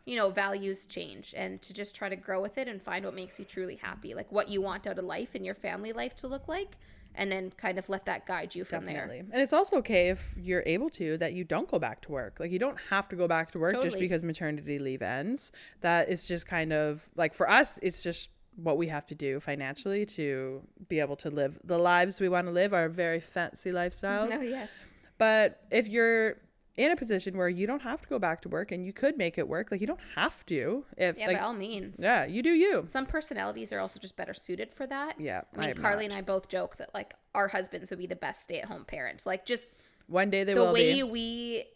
S2: you know, values change, and to just try to grow with it and find what makes you truly happy, like what you want out of life and your family life to look like, and then kind of let that guide you from there.
S1: And it's also okay if you're able to, that you don't go back to work. Like you don't have to go back to work just because maternity leave ends. That is just kind of like, for us, it's just what we have to do financially to be able to live the lives we want to live, our very fancy lifestyles.
S2: Oh, yes.
S1: But if you're in a position where you don't have to go back to work and you could make it work, like you don't have to.
S2: By all means.
S1: Yeah, you do you.
S2: Some personalities are also just better suited for that.
S1: Yeah.
S2: I mean, Karlee and I both joke that like our husbands would be the best stay-at-home parents. Like just
S1: one day they will be.
S2: The way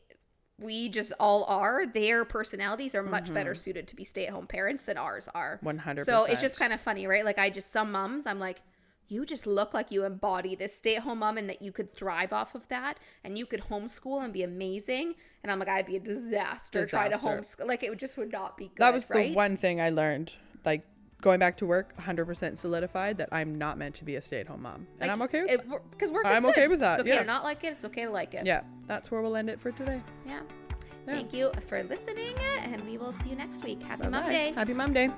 S2: we just all are, their personalities are much better suited to be stay-at-home parents than ours are.
S1: 100%.
S2: So it's just kind of funny, right? Like some mums, I'm like, you just look like you embody this stay-at-home mom and that you could thrive off of that and you could homeschool and be amazing. And I'm like, I'd be a disaster trying to homeschool. Like it just would not be good.
S1: That was the one thing I learned. Like going back to work, 100% solidified that I'm not meant to be a stay-at-home mom. And I'm okay with it.
S2: Because work is
S1: I'm
S2: good.
S1: okay with that.
S2: It's okay to not like it. It's okay to like it.
S1: Yeah. That's where we'll end it for today.
S2: Yeah. Thank you for listening, and we will see you next week. Happy Mom Day.
S1: Happy Mom Day.